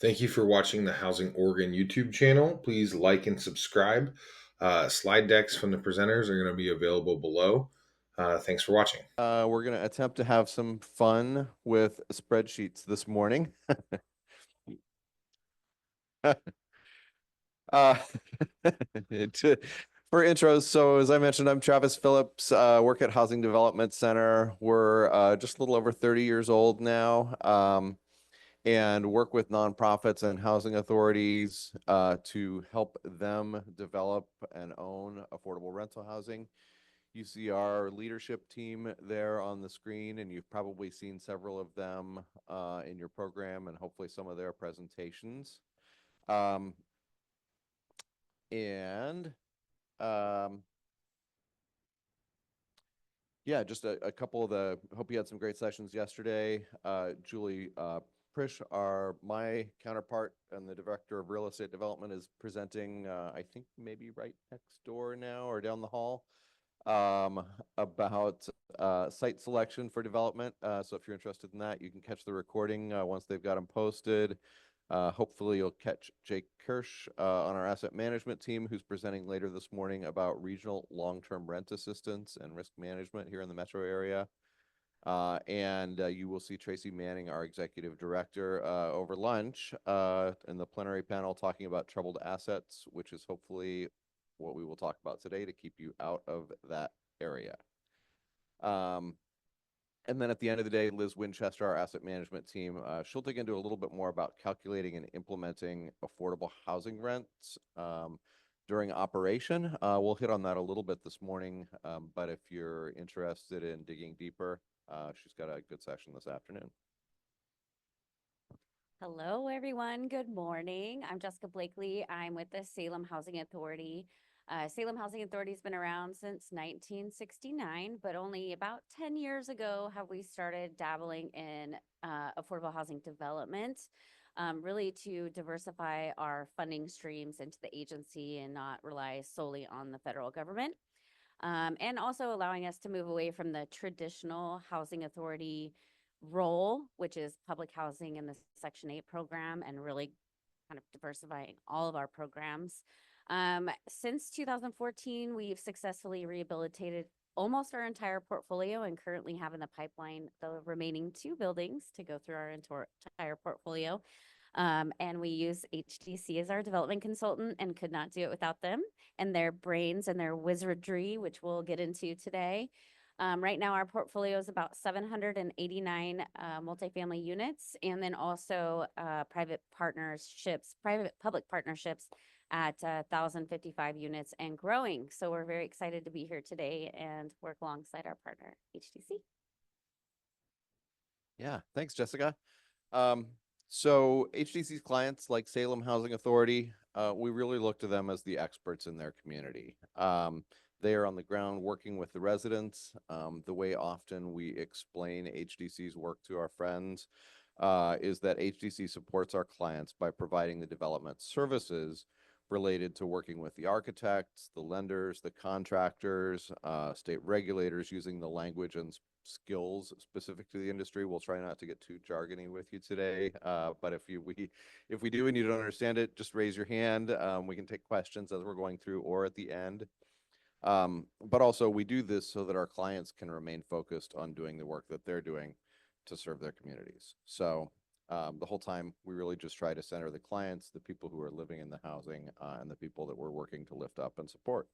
Thank you for watching the Housing Oregon YouTube channel. Please like and subscribe. Slide decks from the presenters are going to be available below. Thanks for watching. We're going to attempt to have some fun with spreadsheets this morning. uh, to, for intros, so as I mentioned, I'm Travis Phillips, work at Housing Development Center. We're just a little over 30 years old now, and work with nonprofits and housing authorities to help them develop and own affordable rental housing. You see our leadership team there on the screen, and you've probably seen several of them in your program and hopefully some of their presentations. Um, and yeah, just a couple of hope you had some great sessions yesterday. Julie Prish, my counterpart and the director of real estate development, is presenting, I think maybe right next door now or down the hall, about site selection for development. So if you're interested in that, you can catch the recording once they've got them posted. Hopefully you'll catch Jake Kirsch on our asset management team, who's presenting later this morning about regional long-term rent assistance and risk management here in the metro area. And you will see Tracy Manning, our executive director, over lunch in the plenary panel talking about troubled assets, which is hopefully what we will talk about today to keep you out of that area. And then at the end of the day, Liz Winchester, our asset management team, she'll dig into a little bit more about calculating and implementing affordable housing rents during operation. We'll hit on that a little bit this morning, but if you're interested in digging deeper, she's got a good session this afternoon. Hello, everyone. Good morning. I'm Jessica Blakely. I'm with the Salem Housing Authority. Salem Housing Authority has been around since 1969, but only about 10 years ago have we started dabbling in affordable housing development, really to diversify our funding streams into the agency and not rely solely on the federal government. And also allowing us to move away from the traditional housing authority role, which is public housing in the Section 8 program, and really kind of diversifying all of our programs. Since 2014, we've successfully rehabilitated almost our entire portfolio and currently have in the pipeline the remaining 2 buildings to go through our entire portfolio. And we use HDC as our development consultant and could not do it without them and their brains and their wizardry, which we'll get into today. Right now, our portfolio is about 789 multifamily units, and then also private-public partnerships at 1,055 units and growing. So we're very excited to be here today and work alongside our partner, HDC. Yeah, thanks, Jessica. So HDC's clients, like Salem Housing Authority, we really look to them as the experts in their community. They are on the ground working with the residents. The way often we explain HDC's work to our friends is that HDC supports our clients by providing the development services related to working with the architects, the lenders, the contractors, state regulators, using the language and skills specific to the industry. We'll try not to get too jargony with you today, but if we do and you don't understand it, just raise your hand. We can take questions as we're going through or at the end. But also we do this so that our clients can remain focused on doing the work that they're doing to serve their communities. So the whole time we really just try to center the clients, the people who are living in the housing, and the people that we're working to lift up and support.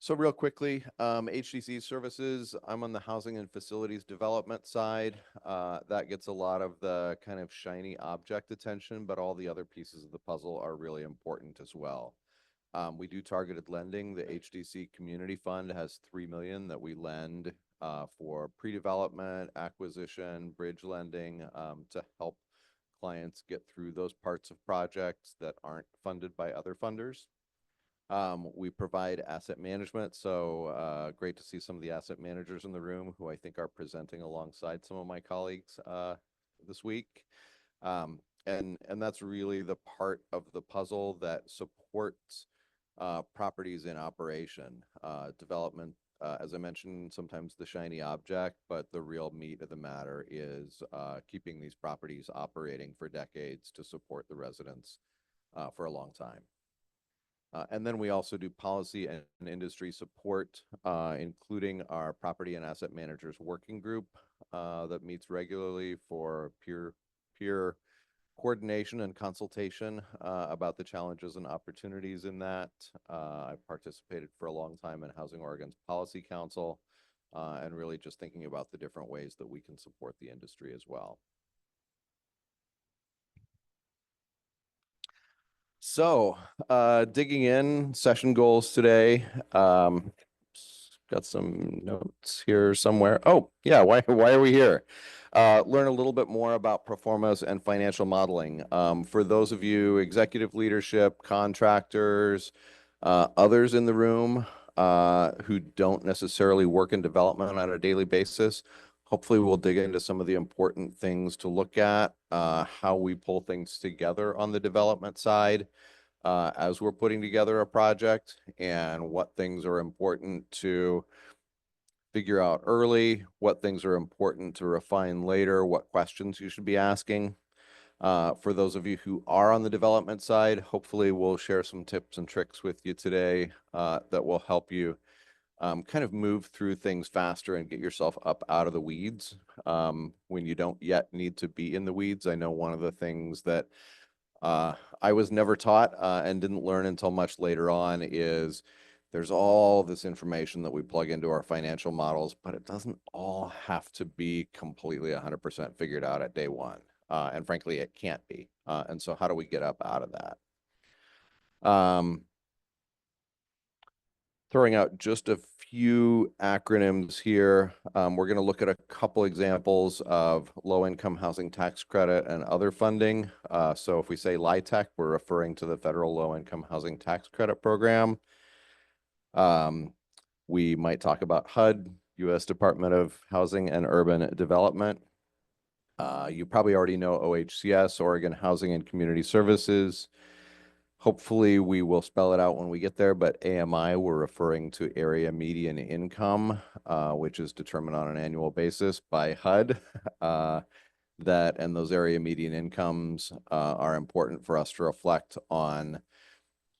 So real quickly, HDC services, I'm on the housing and facilities development side. That gets a lot of the kind of shiny object attention, but all the other pieces of the puzzle are really important as well. We do targeted lending. The HDC Community Fund has $3 million that we lend for pre-development, acquisition, bridge lending, to help clients get through those parts of projects that aren't funded by other funders. We provide asset management, so great to see some of the asset managers in the room who I think are presenting alongside some of my colleagues this week. And that's really the part of the puzzle that supports properties in operation. Development as I mentioned, sometimes the shiny object, but the real meat of the matter is keeping these properties operating for decades to support the residents for a long time. And then we also do policy and industry support, including our property and asset managers working group that meets regularly for peer coordination and consultation about the challenges and opportunities in that. I've participated for a long time in Housing Oregon's Policy Council and really just thinking about the different ways that we can support the industry as well. So, digging in, session goals today. Got some notes here somewhere. Oh, yeah, why are we here? Learn a little bit more about performance and financial modeling. For those of you executive leadership, contractors, others in the room who don't necessarily work in development on a daily basis, hopefully we'll dig into some of the important things to look at, how we pull things together on the development side as we're putting together a project, and what things are important to figure out early, what things are important to refine later, what questions you should be asking. For those of you who are on the development side, hopefully we'll share some tips and tricks with you today that will help you kind of move through things faster and get yourself up out of the weeds when you don't yet need to be in the weeds. I know one of the things that I was never taught and didn't learn until much later on is there's all this information that we plug into our financial models, but it doesn't all have to be completely 100% figured out at day one. And frankly, it can't be. And so how do we get up out of that? Throwing out just a few acronyms here. We're going to look at a couple examples of low-income housing tax credit and other funding. So if we say LIHTC, we're referring to the Federal Low-Income Housing Tax Credit Program. We might talk about HUD, U.S. Department of Housing and Urban Development. You probably already know OHCS, Oregon Housing and Community Services. Hopefully we will spell it out when we get there, but AMI, we're referring to area median income, which is determined on an annual basis by HUD. And those area median incomes are important for us to reflect on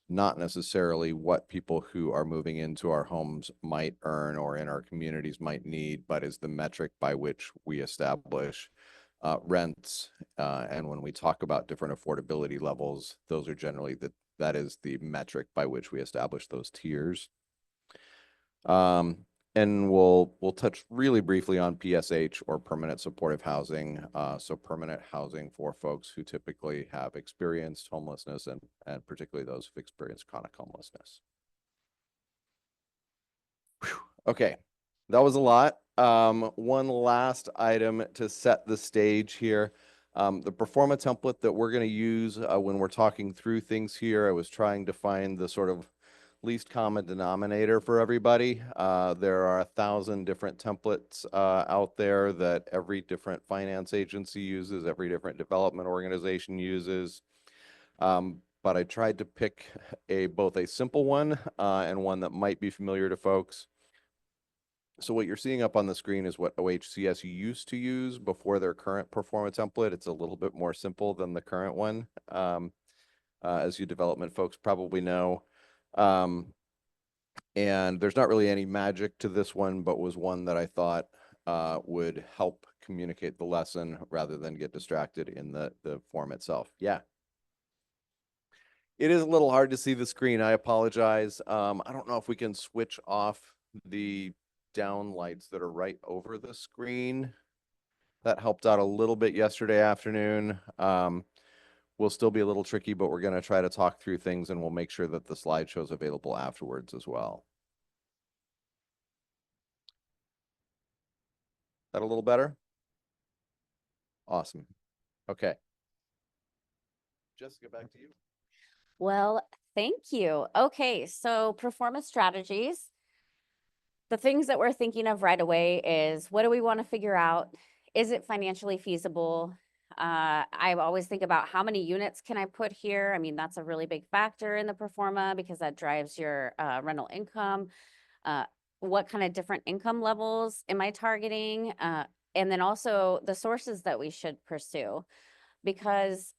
not necessarily what people who are moving into our homes might earn or in our communities might need, but is the metric by which we establish rents. And when we talk about different affordability levels, those are generally that is the metric by which we establish those tiers. And we'll touch really briefly on PSH, or permanent supportive housing. So permanent housing for folks who typically have experienced homelessness and particularly those who've experienced chronic homelessness. Whew. Okay, that was a lot. One last item to set the stage here. The Forma template that we're going to use when we're talking through things here, I was trying to find the sort of least common denominator for everybody. There are 1,000 different templates out there that every different finance agency uses, every different development organization uses. But I tried to pick both a simple one and one that might be familiar to folks. So what you're seeing up on the screen is what OHCS used to use before their current Forma template. It's a little bit more simple than the current one, as you development folks probably know. And there's not really any magic to this one, but was one that I thought would help communicate the lesson rather than get distracted in the form itself. Yeah. It is a little hard to see the screen. I apologize. I don't know if we can switch off the down lights that are right over the screen. That helped out a little bit yesterday afternoon. Will still be a little tricky, but we're going to try to talk through things, and we'll make sure that the slideshow is available afterwards as well. That a little better? Awesome. Okay. Jessica, back to you. Well, thank you. Okay, so performance strategies. The things that we're thinking of right away is, what do we want to figure out? Is it financially feasible? I always think about how many units can I put here? I mean, that's a really big factor in the Forma because that drives your rental income. what kind of different income levels am I targeting? And then also the sources that we should pursue, because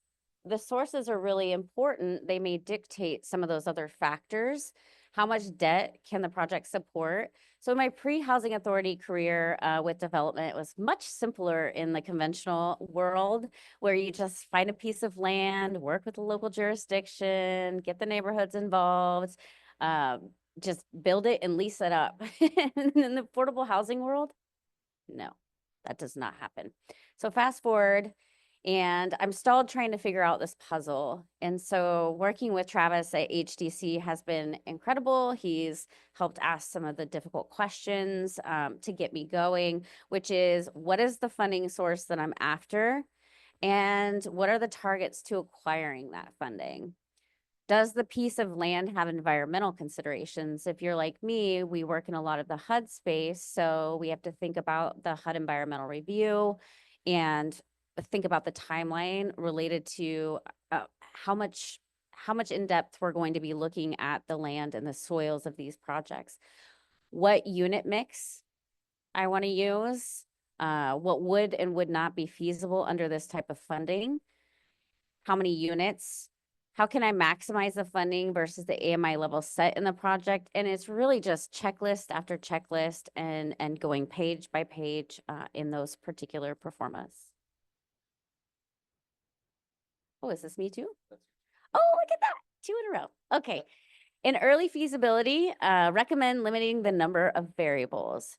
the sources are really important. They may dictate some of those other factors. How much debt can the project support? So my pre-housing authority career with development was much simpler in the conventional world, where you just find a piece of land, work with the local jurisdiction, get the neighborhoods involved, um, just build it and lease it up. And in the affordable housing world, no, that does not happen. So fast forward, and I'm still trying to figure out this puzzle. And so working with Travis at HDC has been incredible. He's helped ask some of the difficult questions to get me going, which is, what is the funding source that I'm after? And what are the targets to acquiring that funding? Does the piece of land have environmental considerations? If you're like me, we work in a lot of the HUD space, so we have to think about the HUD environmental review and think about the timeline related to how much in depth we're going to be looking at the land and the soils of these projects. What unit mix I want to use, what would and would not be feasible under this type of funding, how many units, how can I maximize the funding versus the AMI level set in the project? And it's really just checklist after checklist and going page by page in those particular performas. Oh, is this me too? Oh, look at that. 2 in a row. Okay. In early feasibility, recommend limiting the number of variables.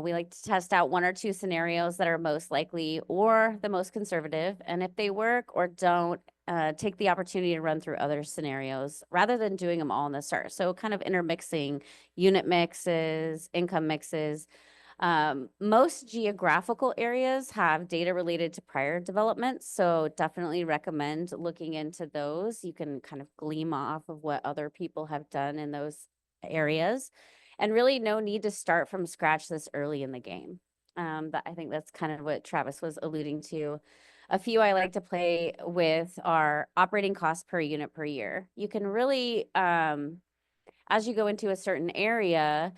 We like to test out 1 or 2 scenarios that are most likely or the most conservative. And if they work or don't, take the opportunity to run through other scenarios rather than doing them all in the start. So kind of intermixing unit mixes, income mixes. Most geographical areas have data related to prior developments, so definitely recommend looking into those. You can kind of glean off of what other people have done in those areas, and really no need to start from scratch this early in the game. But I think that's kind of what Travis was alluding to. A few I like to play with are operating costs per unit per year. You can really, as you go into a certain area,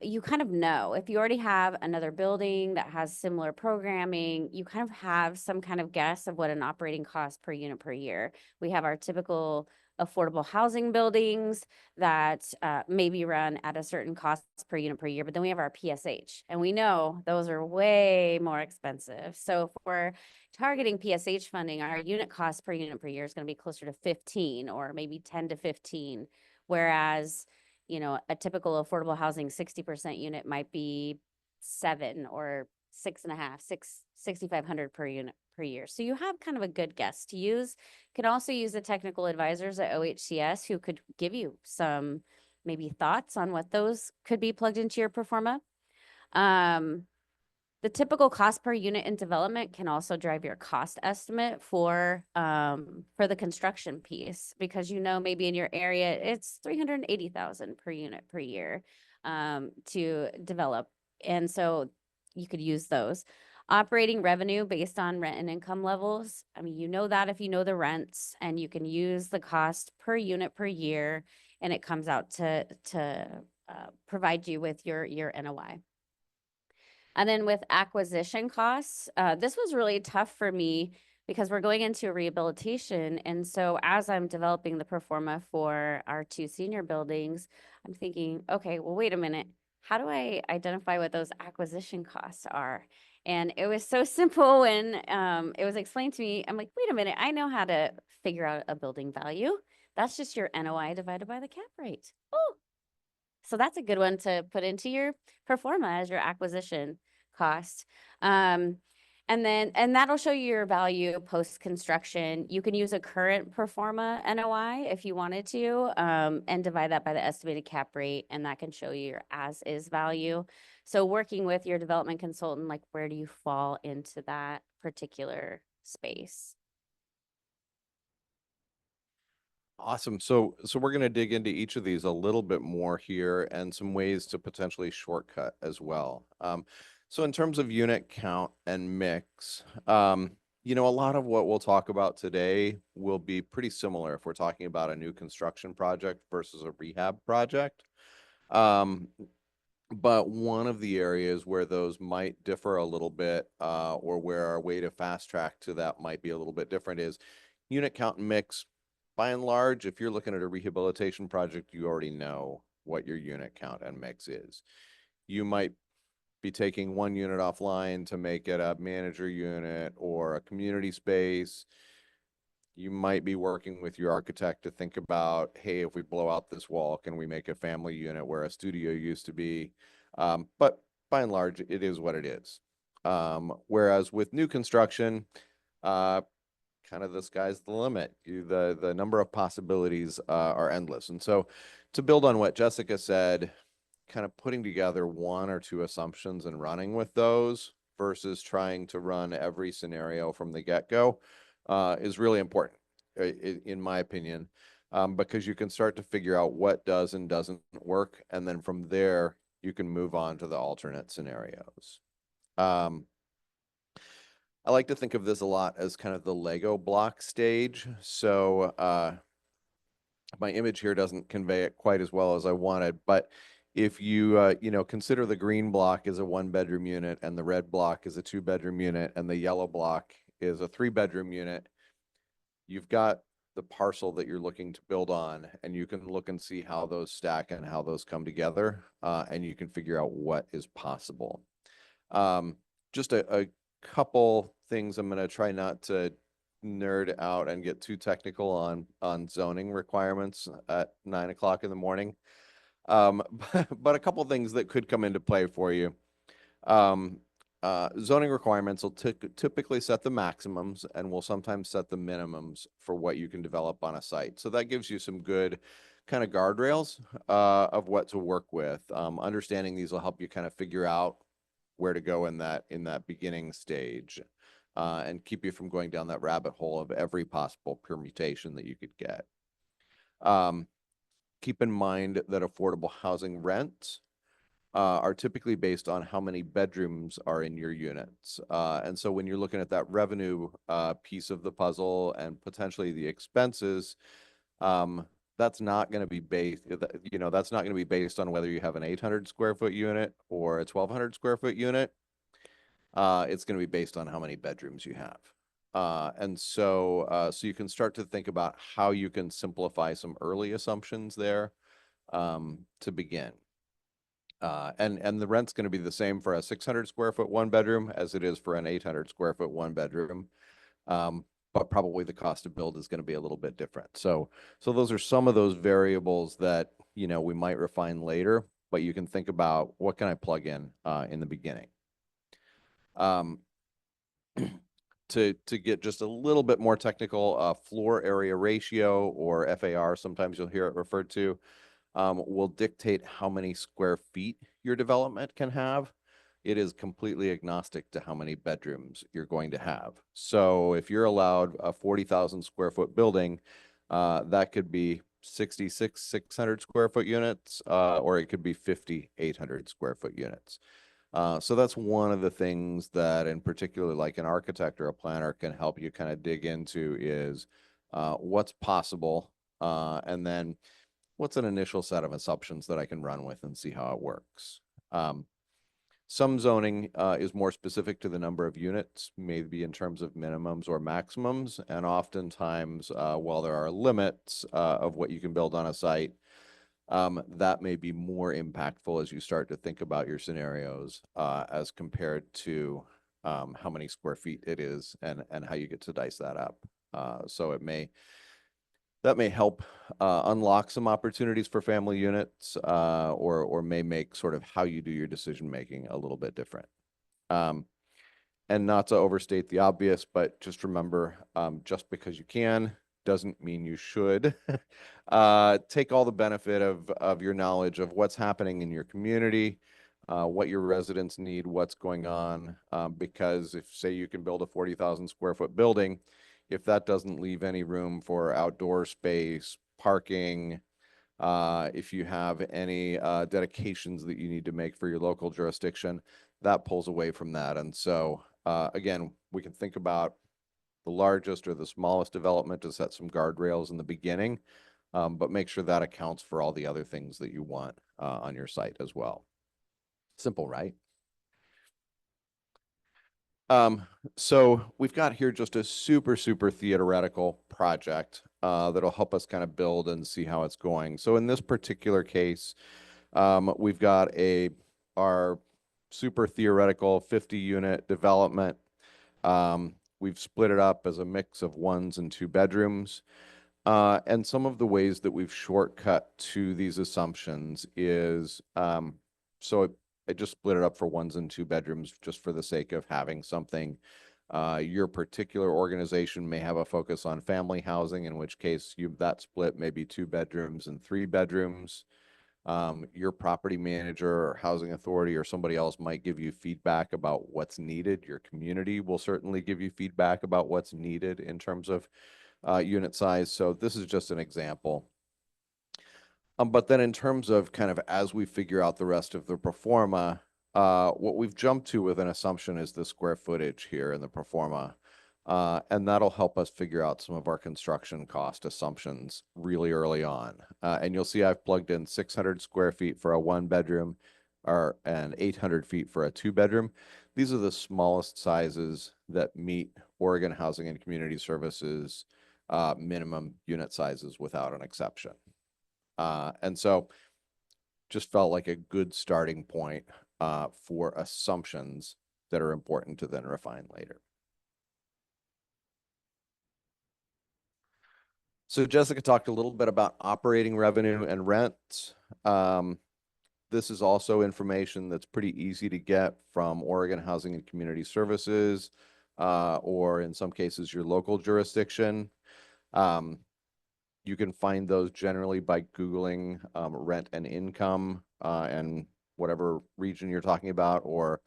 you kind of know if you already have another building that has similar programming, you kind of have some kind of guess of what an operating cost per unit per year. We have our typical affordable housing buildings that maybe run at a certain cost per unit per year, but then we have our PSH, and we know those are way more expensive. So if we're targeting PSH funding, our unit cost per unit per year is going to be closer to 15 or maybe 10 to 15. Whereas, you know, a typical affordable housing 60% unit might be 7 or 6.5, 6,500 per unit per year. So you have kind of a good guess to use. You can also use the technical advisors at OHCS who could give you some maybe thoughts on what those could be plugged into your performa. The typical cost per unit in development can also drive your cost estimate for the construction piece, because you know maybe in your area it's 380,000 per unit per year to develop, and so you could use those. Operating revenue based on rent and income levels. I mean, you know that if you know the rents, and you can use the cost per unit per year, and it comes out to provide you with your NOI. And then with acquisition costs, this was really tough for me because we're going into a rehabilitation. And so as I'm developing the performa for our 2 senior buildings, I'm thinking, okay, well, wait a minute. How do I identify what those acquisition costs are? And it was so simple when it was explained to me. I'm like, wait a minute, I know how to figure out a building value. That's just your NOI divided by the cap rate. Oh, so that's a good one to put into your performa as your acquisition cost. And that'll show you your value post-construction. You can use a current performa NOI if you wanted to, and divide that by the estimated cap rate, and that can show you your as-is value. So working with your development consultant, like where do you fall into that particular space? Awesome. So we're going to dig into each of these a little bit more here and some ways to potentially shortcut as well. So in terms of unit count and mix, you know, a lot of what we'll talk about today will be pretty similar if we're talking about a new construction project versus a rehab project. But one of the areas where those might differ a little bit, or where our way to fast track to that might be a little bit different, is unit count and mix. By and large, if you're looking at a rehabilitation project, you already know what your unit count and mix is. You might be taking one unit offline to make it a manager unit or a community space. You might be working with your architect to think about, hey, if we blow out this wall, can we make a family unit where a studio used to be? But by and large, it is what it is. Whereas with new construction, uh, kind of the sky's the limit. The number of possibilities are endless. And so to build on what Jessica said, kind of putting together one or two assumptions and running with those versus trying to run every scenario from the get-go is really important, in my opinion, because you can start to figure out what does and doesn't work. And then from there, you can move on to the alternate scenarios. I like to think of this a lot as kind of the Lego block stage. So my image here doesn't convey it quite as well as I wanted, but if you consider the green block is a 1-bedroom unit and the red block is a 2-bedroom unit and the yellow block is a 3-bedroom unit, you've got the parcel that you're looking to build on, and you can look and see how those stack and how those come together, and you can figure out what is possible. Just a couple things. I'm going to try not to nerd out and get too technical on zoning requirements at 9 o'clock in the morning. But a couple things that could come into play for you. Zoning requirements will typically set the maximums and will sometimes set the minimums for what you can develop on a site. So that gives you some good kind of guardrails of what to work with. Understanding these will help you kind of figure out where to go in that beginning stage, and keep you from going down that rabbit hole of every possible permutation that you could get. Keep in mind that affordable housing rents are typically based on how many bedrooms are in your units. And so when you're looking at that revenue piece of the puzzle and potentially the expenses, that's not going to be based, that's not going to be based on whether you have an 800 square foot unit or a 1,200 square foot unit. It's going to be based on how many bedrooms you have. And so you can start to think about how you can simplify some early assumptions there to begin. And the rent's going to be the same for a 600 square foot 1-bedroom as it is for an 800 square foot 1-bedroom. But probably the cost to build is going to be a little bit different. So those are some of those variables that, we might refine later, but you can think about what can I plug in the beginning. To get just a little bit more technical, floor area ratio, or FAR, sometimes you'll hear it referred to, will dictate how many square feet your development can have. It is completely agnostic to how many bedrooms you're going to have. So if you're allowed a 40,000 square foot building, that could be 66 600 square foot units, or it could be 50 800 square foot units. So that's one of the things that, in particular, like an architect or a planner can help you kind of dig into is what's possible, and then what's an initial set of assumptions that I can run with and see how it works. Some zoning is more specific to the number of units, maybe in terms of minimums or maximums. And oftentimes, while there are limits of what you can build on a site, that may be more impactful as you start to think about your scenarios as compared to how many square feet it is and how you get to dice that up. So that may help unlock some opportunities for family units, or may make sort of how you do your decision making a little bit different. And not to overstate the obvious, but just remember, just because you can doesn't mean you should. Take all the benefit of your knowledge of what's happening in your community, what your residents need, what's going on, because if, say, you can build a 40,000 square foot building, if that doesn't leave any room for outdoor space, parking, if you have any dedications that you need to make for your local jurisdiction, that pulls away from that. And so, again, we can think about the largest or the smallest development to set some guardrails in the beginning, but make sure that accounts for all the other things that you want on your site as well. Simple, right? So we've got here just a super theoretical project that'll help us kind of build and see how it's going. So in this particular case, we've got our super theoretical 50 unit development. We've split it up as a mix of 1s and 2 bedrooms. And some of the ways that we've shortcut to these assumptions is, so I just split it up for 1s and 2 bedrooms just for the sake of having something. Your particular organization may have a focus on family housing, in which case that split may be 2 bedrooms and 3 bedrooms. Your property manager or housing authority or somebody else might give you feedback about what's needed. Your community will certainly give you feedback about what's needed in terms of unit size. So this is just an example. But then in terms of kind of as we figure out the rest of the pro forma, what we've jumped to with an assumption is the square footage here in the pro forma. And that'll help us figure out some of our construction cost assumptions really early on. And you'll see I've plugged in 600 square feet for a 1 bedroom and 800 feet for a 2 bedroom. These are the smallest sizes that meet Oregon Housing and Community Services minimum unit sizes without an exception. And so just felt like a good starting point for assumptions that are important to then refine later. So Jessica talked a little bit about operating revenue and rent. This is also information that's pretty easy to get from Oregon Housing and Community Services, or in some cases, your local jurisdiction. You can find those generally by Googling rent and income and whatever region you're talking about, or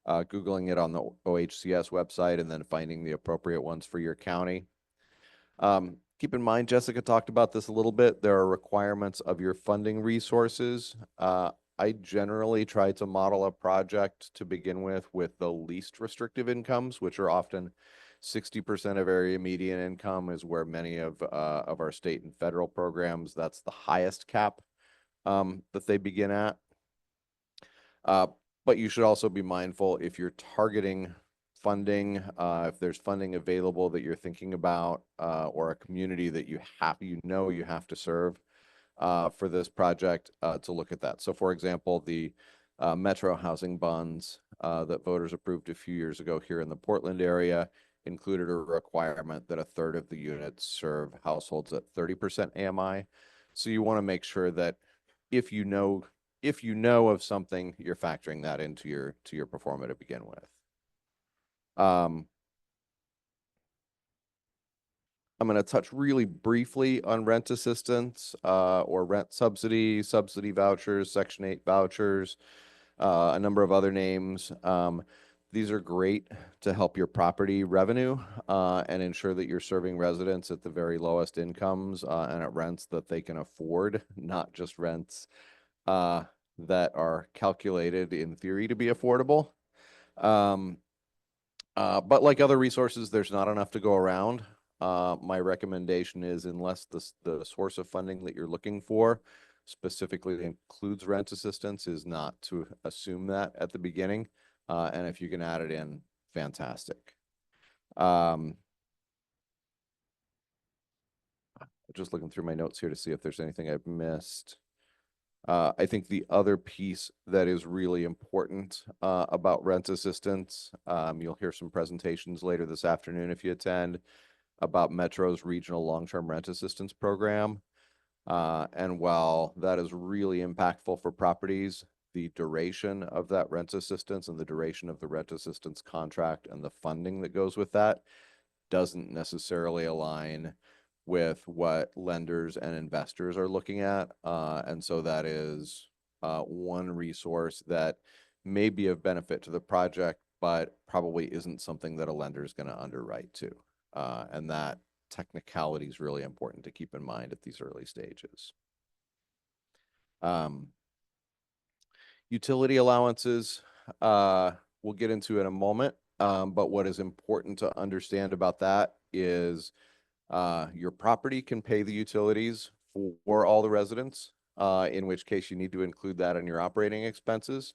Googling it on the OHCS website and then finding the appropriate ones for your county. Keep in mind, Jessica talked about this a little bit. There are requirements of your funding resources. I generally try to model a project to begin with the least restrictive incomes, which are often 60% of area median income is where many of our state and federal programs, that's the highest cap that they begin at. But you should also be mindful if you're targeting funding, if there's funding available that you're thinking about, or a community that you have to serve for this project, to look at that. So for example, the Metro housing bonds that voters approved a few years ago here in the Portland area included a requirement that a third of the units serve households at 30% AMI. So you want to make sure that if you know of something, you're factoring that into your pro forma to begin with. I'm going to touch really briefly on rent assistance or rent subsidy vouchers, Section 8 vouchers, a number of other names. These are great to help your property revenue and ensure that you're serving residents at the very lowest incomes and at rents that they can afford, not just rents that are calculated in theory to be affordable. But like other resources, there's not enough to go around. My recommendation is, unless the source of funding that you're looking for specifically includes rent assistance, is not to assume that at the beginning. And if you can add it in, fantastic. Just looking through my notes here to see if there's anything I've missed. I think the other piece that is really important about rent assistance, you'll hear some presentations later this afternoon if you attend, about Metro's regional long-term rent assistance program. And while that is really impactful for properties, the duration of that rent assistance and the duration of the rent assistance contract and the funding that goes with that doesn't necessarily align with what lenders and investors are looking at. And so that is one resource that may be of benefit to the project, but probably isn't something that a lender is going to underwrite to. And that technicality is really important to keep in mind at these early stages. Utility allowances, we'll get into in a moment. But what is important to understand about that is your property can pay the utilities for all the residents, in which case you need to include that in your operating expenses.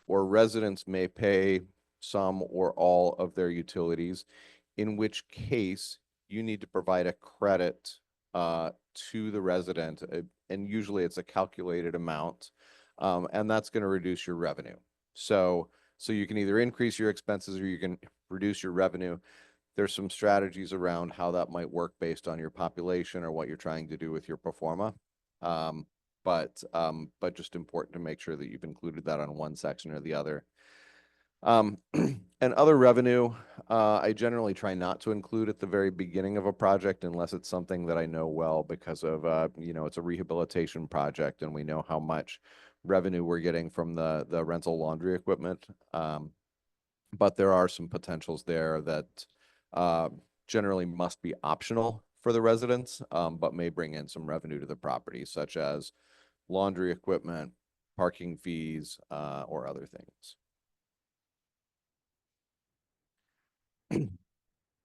or residents may pay some or all of their utilities, in which case you need to provide a credit to the resident, and usually it's a calculated amount, and that's going to reduce your revenue. So you can either increase your expenses or you can reduce your revenue. There's some strategies around how that might work based on your population or what you're trying to do with your pro forma. But just important to make sure that you've included that on one section or the other. And other revenue, I generally try not to include at the very beginning of a project unless it's something that I know well because of, it's a rehabilitation project and we know how much revenue we're getting from the rental laundry equipment. But there are some potentials there that generally must be optional for the residents, but may bring in some revenue to the property, such as laundry equipment, parking fees, or other things.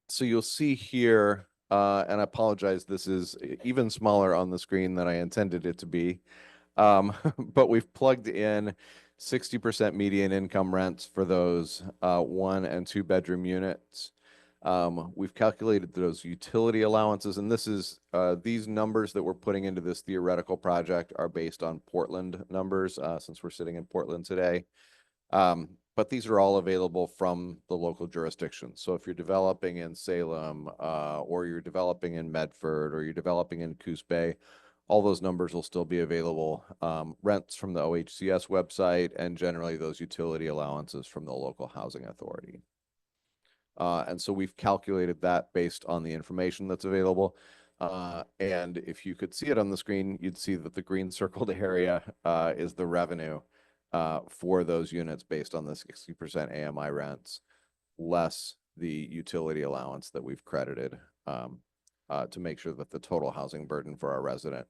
So you'll see here, and I apologize, this is even smaller on the screen than I intended it to be. But we've plugged in 60% median income rents for those 1 and 2 bedroom units. We've calculated those utility allowances, and this is these numbers that we're putting into this theoretical project are based on Portland numbers, since we're sitting in Portland today. But these are all available from the local jurisdiction. So if you're developing in Salem, or you're developing in Medford, or you're developing in Coos Bay, all those numbers will still be available. Rents from the OHCS website, and generally those utility allowances from the local housing authority. And so we've calculated that based on the information that's available. And if you could see it on the screen, you'd see that the green circled area is the revenue for those units based on the 60% AMI rents, less the utility allowance that we've credited, to make sure that the total housing burden for our resident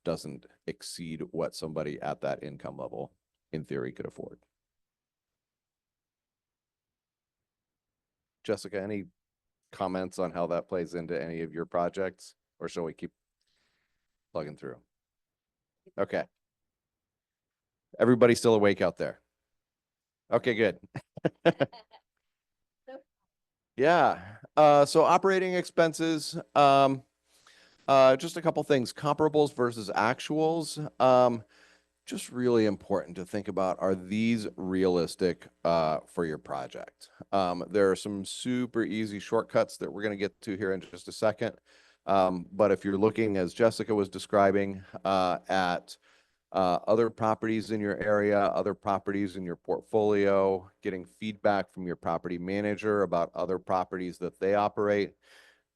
doesn't exceed what somebody at that income level in theory could afford. Jessica, any comments on how that plays into any of your projects, or shall we keep plugging through? Okay. Everybody still awake out there? Okay, good. Yeah. So operating expenses, just a couple things, comparables versus actuals. Just really important to think about, are these realistic for your project? There are some super easy shortcuts that we're going to get to here in just a second. But if you're looking, as Jessica was describing, at other properties in your area, other properties in your portfolio, getting feedback from your property manager about other properties that they operate,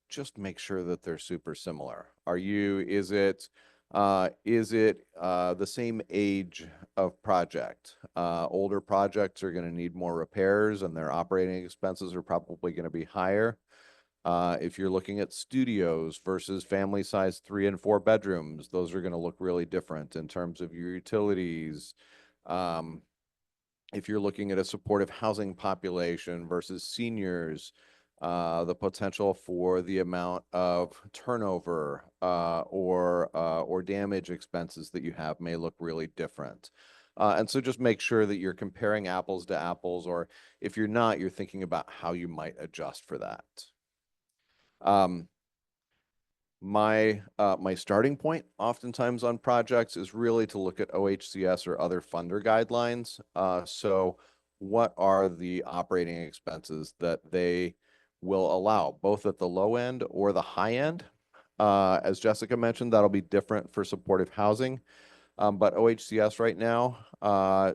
just make sure that they're super similar. Is it the same age of project? Older projects are going to need more repairs and their operating expenses are probably going to be higher. If you're looking at studios versus family size 3 and 4 bedrooms, those are going to look really different in terms of your utilities. If you're looking at a supportive housing population versus seniors, the potential for the amount of turnover or damage expenses that you have may look really different. And so just make sure that you're comparing apples to apples, or if you're not, you're thinking about how you might adjust for that. My starting point oftentimes on projects is really to look at OHCS or other funder guidelines. So what are the operating expenses that they will allow, both at the low end or the high end? As Jessica mentioned, that'll be different for supportive housing. But OHCS right now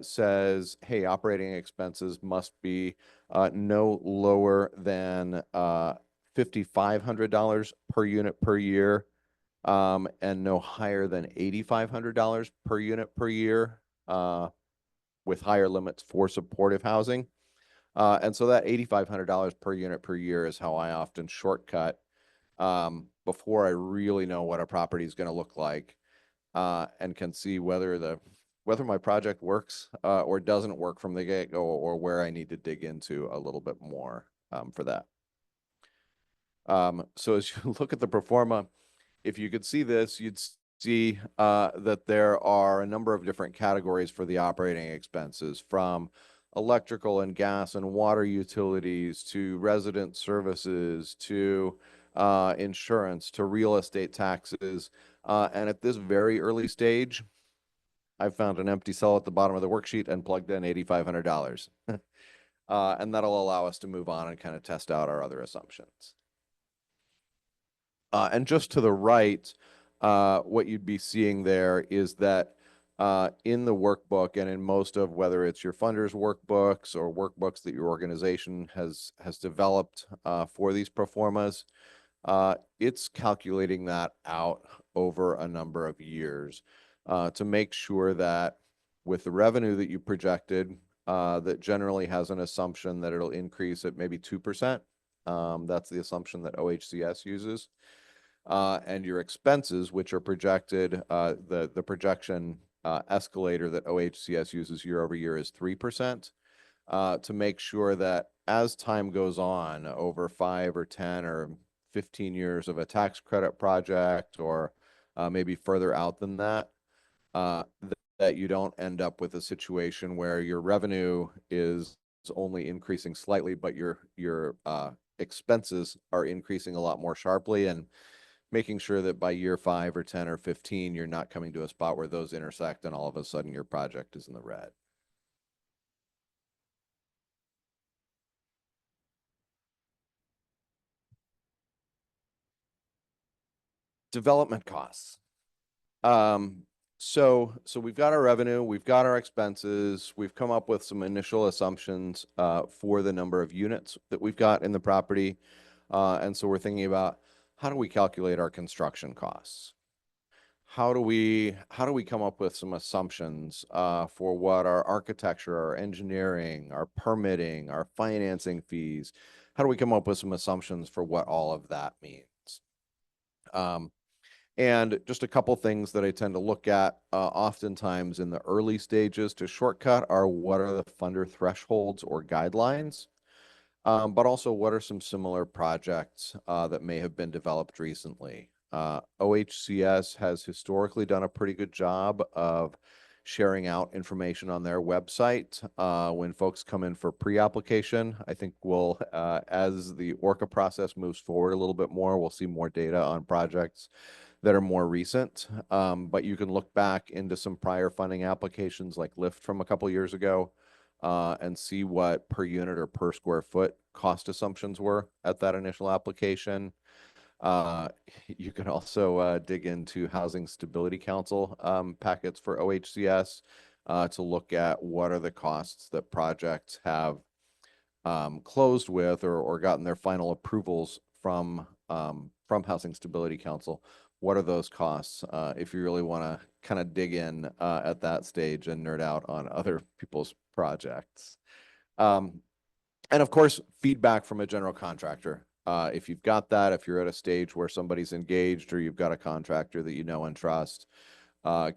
says, hey, operating expenses must be no lower than $5,500 per unit per year, and no higher than $8,500 per unit per year, with higher limits for supportive housing. And so that $8,500 per unit per year is how I often shortcut before I really know what a property is going to look like, and can see whether my project works or doesn't work from the get-go, or where I need to dig into a little bit more for that. So as you look at the pro forma, if you could see this, you'd see that there are a number of different categories for the operating expenses, from electrical and gas and water utilities to resident services to insurance to real estate taxes. And at this very early stage, I found an empty cell at the bottom of the worksheet and plugged in $8,500. And that'll allow us to move on and kind of test out our other assumptions. And just to the right, what you'd be seeing there is that in the workbook and in most of whether it's your funders workbooks or workbooks that your organization has developed for these pro formas, it's calculating that out over a number of years to make sure that with the revenue that you projected, that generally has an assumption that it'll increase at maybe 2%. That's the assumption that OHCS uses. And your expenses, which are projected, the projection escalator that OHCS uses year over year is 3%, to make sure that as time goes on over 5 or 10 or 15 years of a tax credit project, or maybe further out than that, that you don't end up with a situation where your revenue is only increasing slightly, but your expenses are increasing a lot more sharply, and making sure that by year 5 or 10 or 15, you're not coming to a spot where those intersect and all of a sudden your project is in the red. Development costs. So we've got our revenue, we've got our expenses, we've come up with some initial assumptions for the number of units that we've got in the property. And so we're thinking about, how do we calculate our construction costs? How do we come up with some assumptions for what our architecture, our engineering, our permitting, our financing fees, how do we come up with some assumptions for what all of that means? And just a couple things that I tend to look at oftentimes in the early stages to shortcut are, what are the funder thresholds or guidelines? But also, what are some similar projects that may have been developed recently? OHCS has historically done a pretty good job of sharing out information on their website when folks come in for pre-application. I think we'll, as the ORCA process moves forward a little bit more, we'll see more data on projects that are more recent. But you can look back into some prior funding applications like LIFT from a couple years ago and see what per unit or per square foot cost assumptions were at that initial application. You can also dig into Housing Stability Council packets for OHCS to look at what are the costs that projects have closed with or gotten their final approvals from Housing Stability Council. What are those costs if you really want to kind of dig in at that stage and nerd out on other people's projects? And of course, feedback from a general contractor. If you've got that, if you're at a stage where somebody's engaged or you've got a contractor that you know and trust,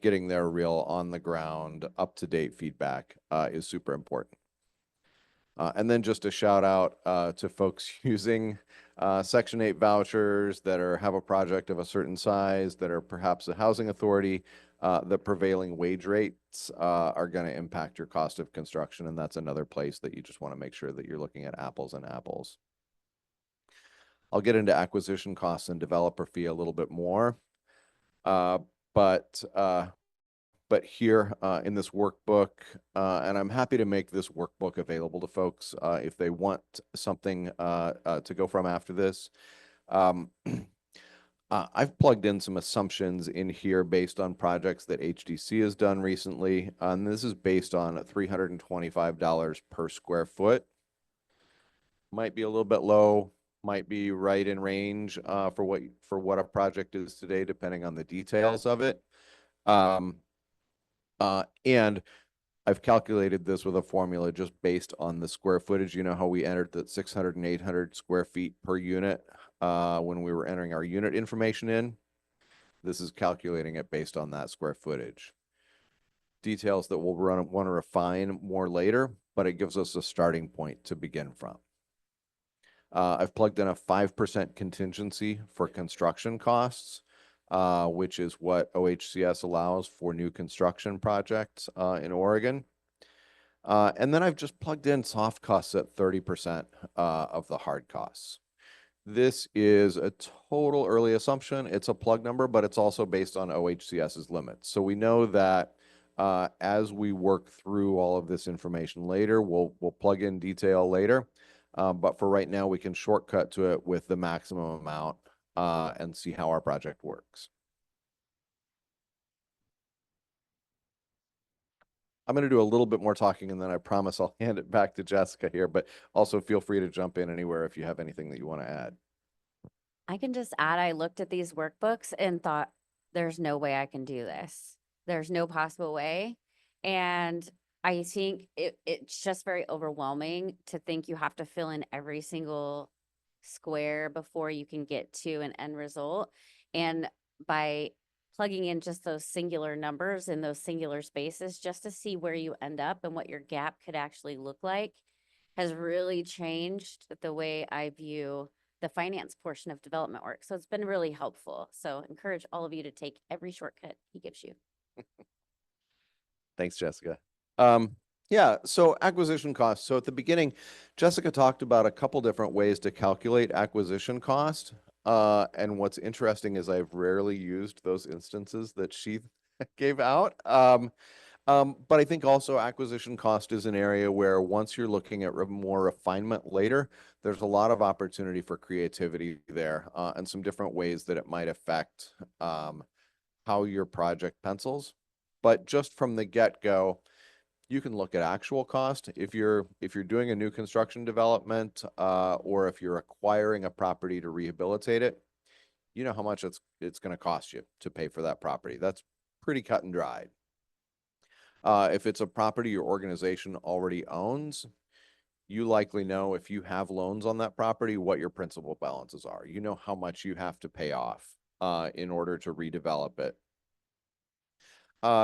getting their real on the ground, up-to-date feedback is super important. And then just a shout out to folks using Section 8 vouchers that have a project of a certain size, that are perhaps a housing authority. The prevailing wage rates are going to impact your cost of construction, and that's another place that you just want to make sure that you're looking at apples and apples. I'll get into acquisition costs and developer fee a little bit more, but here in this workbook, and I'm happy to make this workbook available to folks if they want something to go from after this. I've plugged in some assumptions in here based on projects that HDC has done recently, and this is based on $325 per square foot. Might be a little bit low, might be right in range for what a project is today, depending on the details of it. And I've calculated this with a formula just based on the square footage. You know how we entered that 600 and 800 square feet per unit when we were entering our unit information in. This is calculating it based on that square footage. Details that we'll want to refine more later, but it gives us a starting point to begin from. I've plugged in a 5% contingency for construction costs, which is what OHCS allows for new construction projects in Oregon. And then I've just plugged in soft costs at 30% of the hard costs. This is a total early assumption. It's a plug number, but it's also based on OHCS's limits. So we know that as we work through all of this information later, we'll plug in detail later. But for right now, we can shortcut to it with the maximum amount and see how our project works. I'm going to do a little bit more talking, and then I promise I'll hand it back to Jessica here, but also feel free to jump in anywhere if you have anything that you want to add. I can just add, I looked at these workbooks and thought, there's no way I can do this. There's no possible way. And I think it's just very overwhelming to think you have to fill in every single square before you can get to an end result. And by plugging in just those singular numbers in those singular spaces, just to see where you end up and what your gap could actually look like, has really changed the way I view the finance portion of development work. So it's been really helpful. So encourage all of you to take every shortcut he gives you. Thanks, Jessica. Yeah, so acquisition costs. So at the beginning, Jessica talked about a couple different ways to calculate acquisition cost. And what's interesting is I've rarely used those instances that she gave out. But I think also acquisition cost is an area where once you're looking at more refinement later, there's a lot of opportunity for creativity there and some different ways that it might affect how your project pencils. But just from the get-go, you can look at actual cost. If you're doing a new construction development or if you're acquiring a property to rehabilitate it, you know how much it's going to cost you to pay for that property. That's pretty cut and dried. If it's a property your organization already owns, you likely know if you have loans on that property, what your principal balances are. You know how much you have to pay off in order to redevelop it.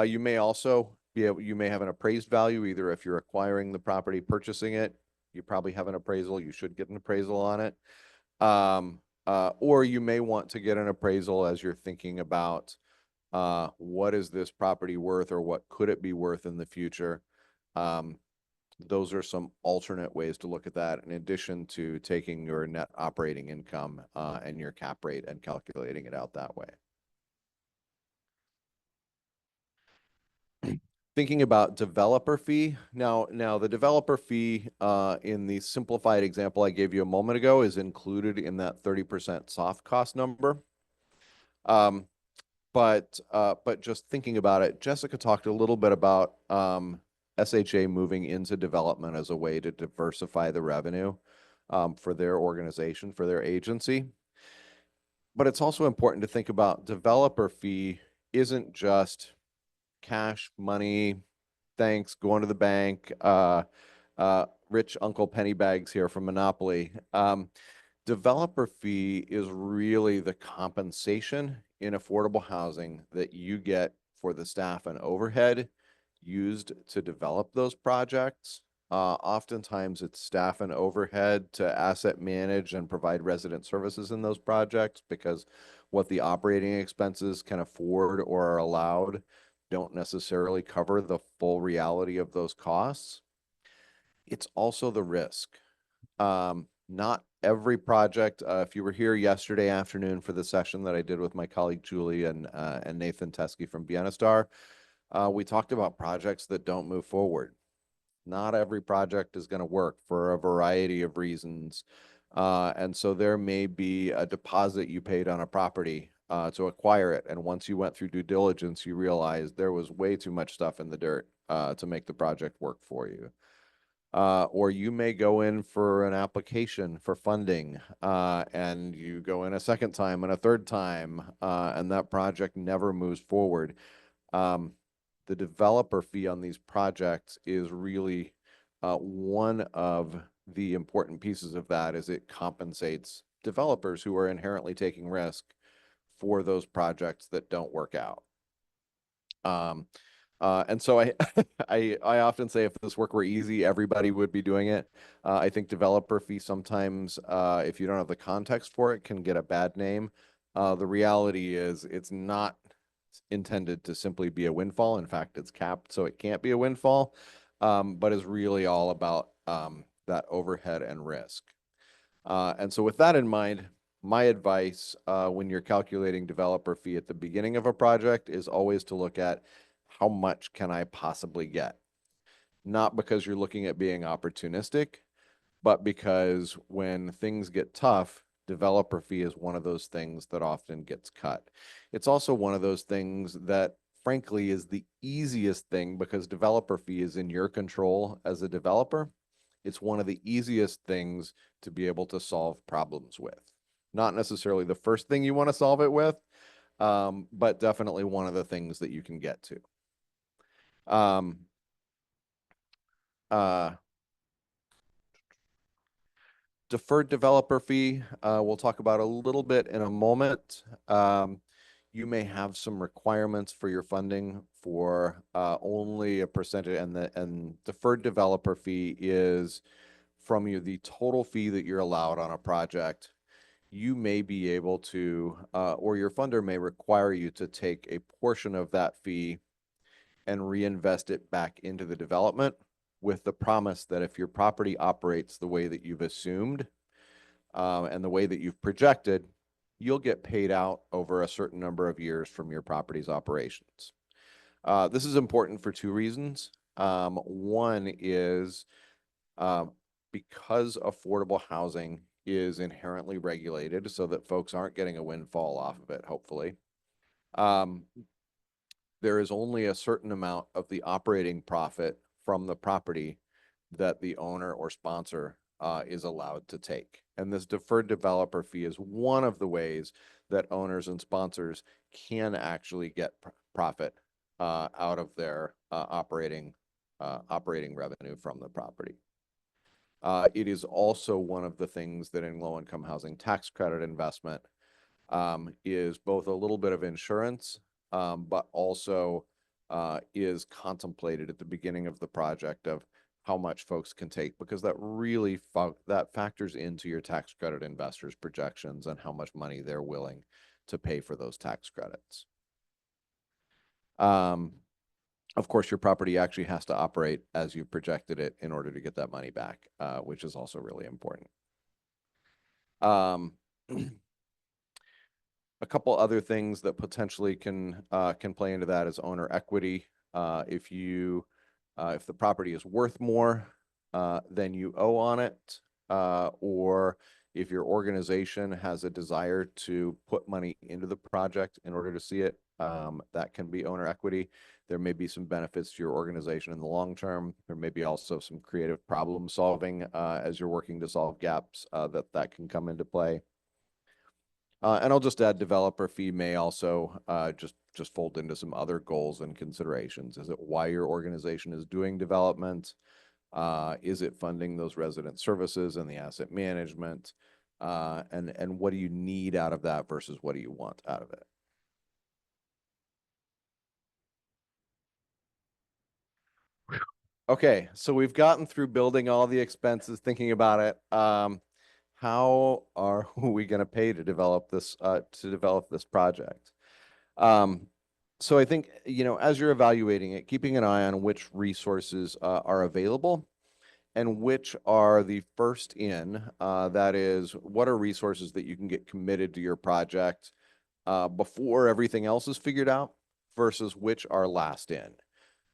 You may also you may have an appraised value, either if you're acquiring the property, purchasing it, you probably have an appraisal. You should get an appraisal on it. Or you may want to get an appraisal as you're thinking about what is this property worth or what could it be worth in the future. Those are some alternate ways to look at that in addition to taking your net operating income and your cap rate and calculating it out that way. Thinking about developer fee. Now the developer fee in the simplified example I gave you a moment ago is included in that 30% soft cost number. But just thinking about it, Jessica talked a little bit about SHA moving into development as a way to diversify the revenue for their organization, for their agency. But it's also important to think about developer fee isn't just cash, money, thanks, going to the bank, rich Uncle Pennybags here from Monopoly. Developer fee is really the compensation in affordable housing that you get for the staff and overhead used to develop those projects. Oftentimes it's staff and overhead to asset manage and provide resident services in those projects because what the operating expenses can afford or are allowed don't necessarily cover the full reality of those costs. It's also the risk. Not every project, if you were here yesterday afternoon for the session that I did with my colleague Julie and Nathan Teskey from Bienestar, we talked about projects that don't move forward. Not every project is going to work for a variety of reasons. And so there may be a deposit you paid on a property to acquire it. And once you went through due diligence, you realized there was way too much stuff in the dirt to make the project work for you. Or you may go in for an application for funding and you go in a second time and a third time and that project never moves forward. The developer fee on these projects is really one of the important pieces of that is it compensates developers who are inherently taking risk for those projects that don't work out. And so I often say if this work were easy, everybody would be doing it. I think developer fee sometimes, if you don't have the context for it, can get a bad name. The reality is it's not intended to simply be a windfall. In fact, it's capped, so it can't be a windfall. but is really all about that overhead and risk. And so with that in mind, my advice when you're calculating developer fee at the beginning of a project is always to look at how much can I possibly get? Not because you're looking at being opportunistic, but because when things get tough, developer fee is one of those things that often gets cut. It's also one of those things that frankly is the easiest thing because developer fee is in your control as a developer. It's one of the easiest things to be able to solve problems with. Not necessarily the first thing you want to solve it with, but definitely one of the things that you can get to. Um, uh, Deferred developer fee, we'll talk about a little bit in a moment. You may have some requirements for your funding for only a percentage, and deferred developer fee is from you the total fee that you're allowed on a project. You may be able to, or your funder may require you to take a portion of that fee and reinvest it back into the development with the promise that if your property operates the way that you've assumed, and the way that you've projected, you'll get paid out over a certain number of years from your property's operations. This is important for two reasons. One is because affordable housing is inherently regulated so that folks aren't getting a windfall off of it, hopefully. Um, there is only a certain amount of the operating profit from the property that the owner or sponsor is allowed to take. And this deferred developer fee is one of the ways that owners and sponsors can actually get profit out of their operating revenue from the property. It is also one of the things that in low-income housing tax credit investment is both a little bit of insurance, but also is contemplated at the beginning of the project of how much folks can take, because that really that factors into your tax credit investors' projections and how much money they're willing to pay for those tax credits. Of course, your property actually has to operate as you projected it in order to get that money back, which is also really important. A couple other things that potentially can play into that is owner equity. If the property is worth more than you owe on it, or if your organization has a desire to put money into the project in order to see it, that can be owner equity. There may be some benefits to your organization in the long term. There may be also some creative problem solving as you're working to solve gaps that can come into play. And I'll just add developer fee may also just fold into some other goals and considerations. Is it why your organization is doing development? Is it funding those resident services and the asset management? And what do you need out of that versus what do you want out of it? Okay, so we've gotten through building all the expenses, thinking about it. How are we going to pay to develop this project? So I think, as you're evaluating it, keeping an eye on which resources are available and which are the first in, that is, what are resources that you can get committed to your project before everything else is figured out versus which are last in.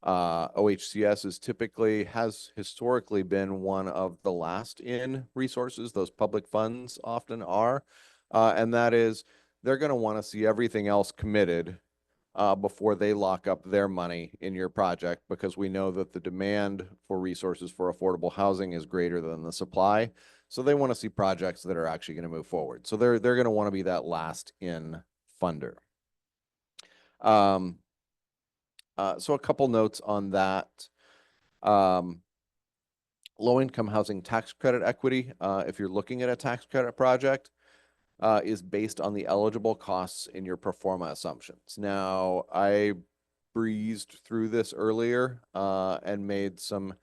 OHCS has historically been one of the last in resources. Those public funds often are, and that is they're going to want to see everything else committed before they lock up their money in your project, because we know that the demand for resources for affordable housing is greater than the supply. So they want to see projects that are actually going to move forward. So they're going to want to be that last in funder. So a couple notes on that. Low-income housing tax credit equity, if you're looking at a tax credit project, is based on the eligible costs in your pro forma assumptions. Now, I breezed through this earlier and made some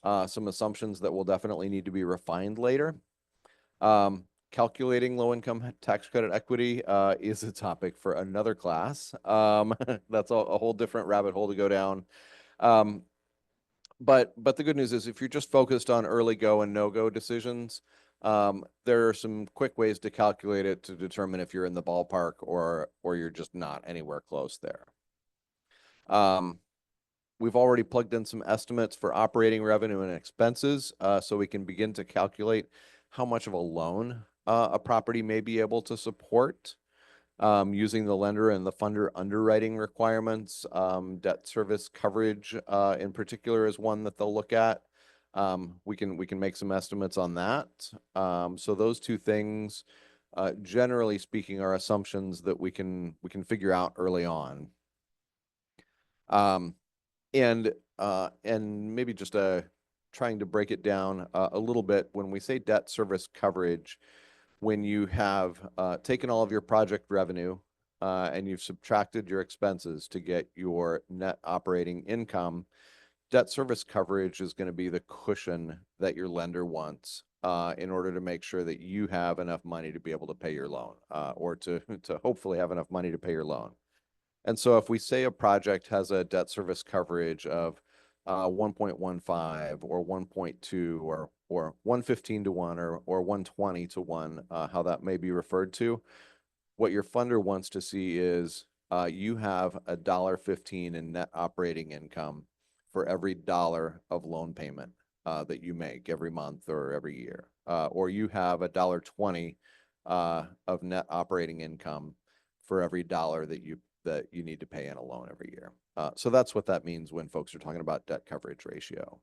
assumptions that will definitely need to be refined later. Calculating low-income tax credit equity is a topic for another class. That's a whole different rabbit hole to go down. But the good news is if you're just focused on early go and no-go decisions, there are some quick ways to calculate it to determine if you're in the ballpark or you're just not anywhere close there. We've already plugged in some estimates for operating revenue and expenses, so we can begin to calculate how much of a loan a property may be able to support. Using the lender and the funder underwriting requirements. Debt service coverage in particular is one that they'll look at. We can make some estimates on that. So those two things, generally speaking, are assumptions that we can figure out early on. And maybe just trying to break it down a little bit. When we say debt service coverage, when you have taken all of your project revenue and you've subtracted your expenses to get your net operating income, debt service coverage is going to be the cushion that your lender wants in order to make sure that you have enough money to be able to pay your loan or to hopefully have enough money to pay your loan. And so if we say a project has a debt service coverage of 1.15 or 1.2 or 115 to 1 or 120 to 1, how that may be referred to, what your funder wants to see is you have $1.15 in net operating income for every dollar of loan payment that you make every month or every year. Or you have $1.20 of net operating income for every dollar that you need to pay in a loan every year. So that's what that means when folks are talking about debt coverage ratio.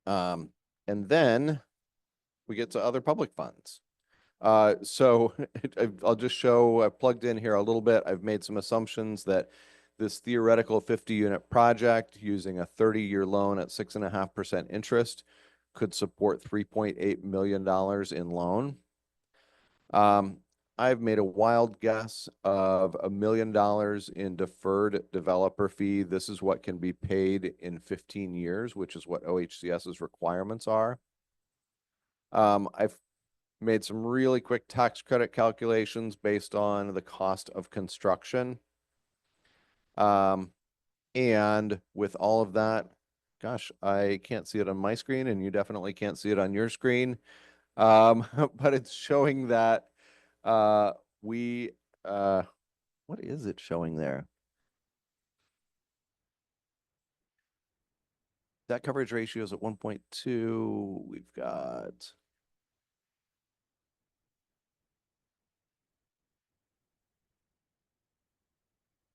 And then we get to other public funds. So I'll just show, I plugged in here a little bit. I've made some assumptions that this theoretical 50-unit project using a 30-year loan at 6.5% interest could support $3.8 million in loan. I've made a wild guess of $1 million in deferred developer fee. This is what can be paid in 15 years, which is what OHCS's requirements are. I've made some really quick tax credit calculations based on the cost of construction. And with all of that, gosh, I can't see it on my screen and you definitely can't see it on your screen. But it's showing that what is it showing there? Debt coverage ratio is at 1.2. We've got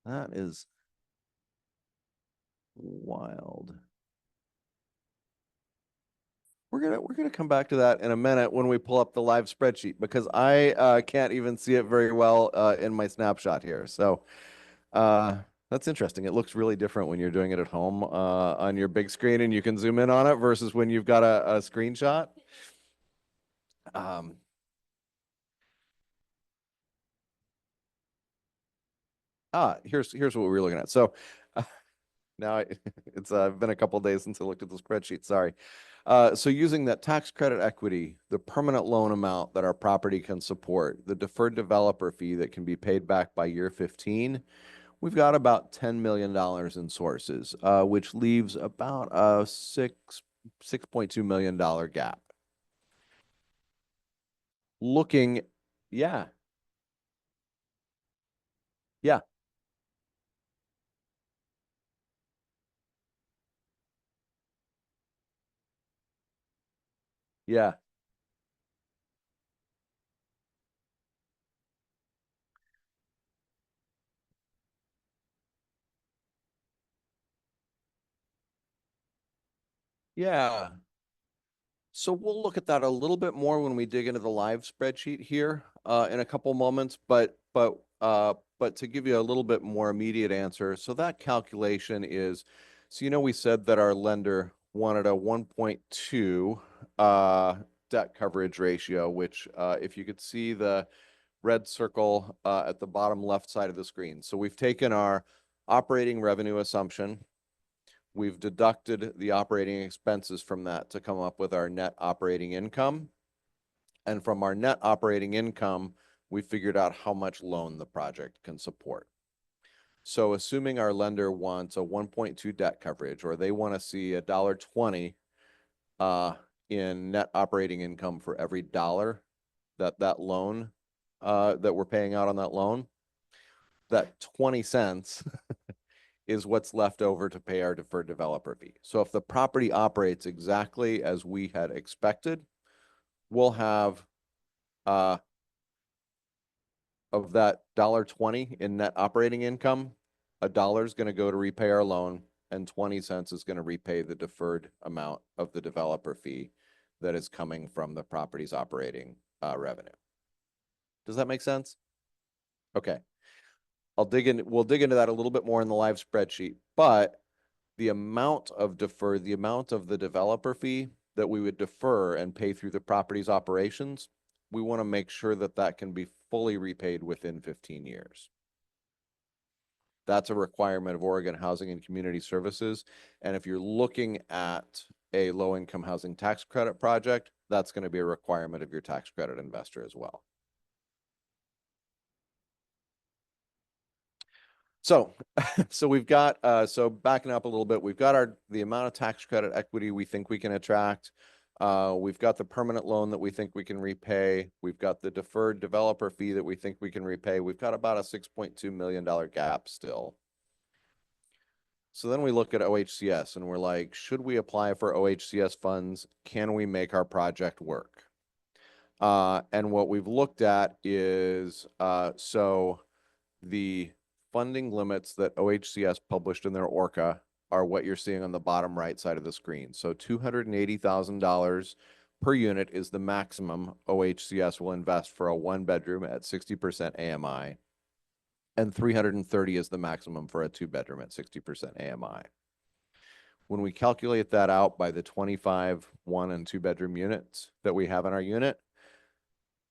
that is wild. We're gonna come back to that in a minute when we pull up the live spreadsheet because I can't even see it very well in my snapshot here. So that's interesting. It looks really different when you're doing it at home on your big screen and you can zoom in on it versus when you've got a screenshot. Here's what we're looking at. So now it's been a couple days since I looked at the spreadsheet. Sorry. So using that tax credit equity, the permanent loan amount that our property can support, the deferred developer fee that can be paid back by year 15, we've got about $10 million in sources, which leaves about a $6.2 million gap. Looking, yeah. Yeah. Yeah. Yeah. So we'll look at that a little bit more when we dig into the live spreadsheet here in a couple moments, but to give you a little bit more immediate answer, so that calculation is, so we said that our lender wanted a 1.2 debt coverage ratio, which if you could see the red circle at the bottom left side of the screen. So we've taken our operating revenue assumption. We've deducted the operating expenses from that to come up with our net operating income. And from our net operating income, we figured out how much loan the project can support. So assuming our lender wants a 1.2 debt coverage, or they want to see $1.20 in net operating income for every dollar that loan that we're paying out on that loan, that 20 cents is what's left over to pay our deferred developer fee. So if the property operates exactly as we had expected, we'll have of that $1.20 in net operating income, $1 is going to go to repay our loan, and 20 cents is going to repay the deferred amount of the developer fee that is coming from the property's operating revenue. Does that make sense? Okay. We'll dig into that a little bit more in the live spreadsheet, but the amount of the developer fee that we would defer and pay through the property's operations, we want to make sure that that can be fully repaid within 15 years. That's a requirement of Oregon Housing and Community Services. And if you're looking at a low-income housing tax credit project, that's going to be a requirement of your tax credit investor as well. So, we've got, so backing up a little bit, we've got the amount of tax credit equity we think we can attract. We've got the permanent loan that we think we can repay. We've got the deferred developer fee that we think we can repay. We've got about a $6.2 million gap still. So then we look at OHCS and we're like, should we apply for OHCS funds? Can we make our project work? And what we've looked at is, so the funding limits that OHCS published in their ORCA are what you're seeing on the bottom right side of the screen. So $280,000 per unit is the maximum OHCS will invest for a 1-bedroom at 60% AMI, and 330 is the maximum for a 2-bedroom at 60% AMI. When we calculate that out by the 25 1- and 2-bedroom units that we have in our unit,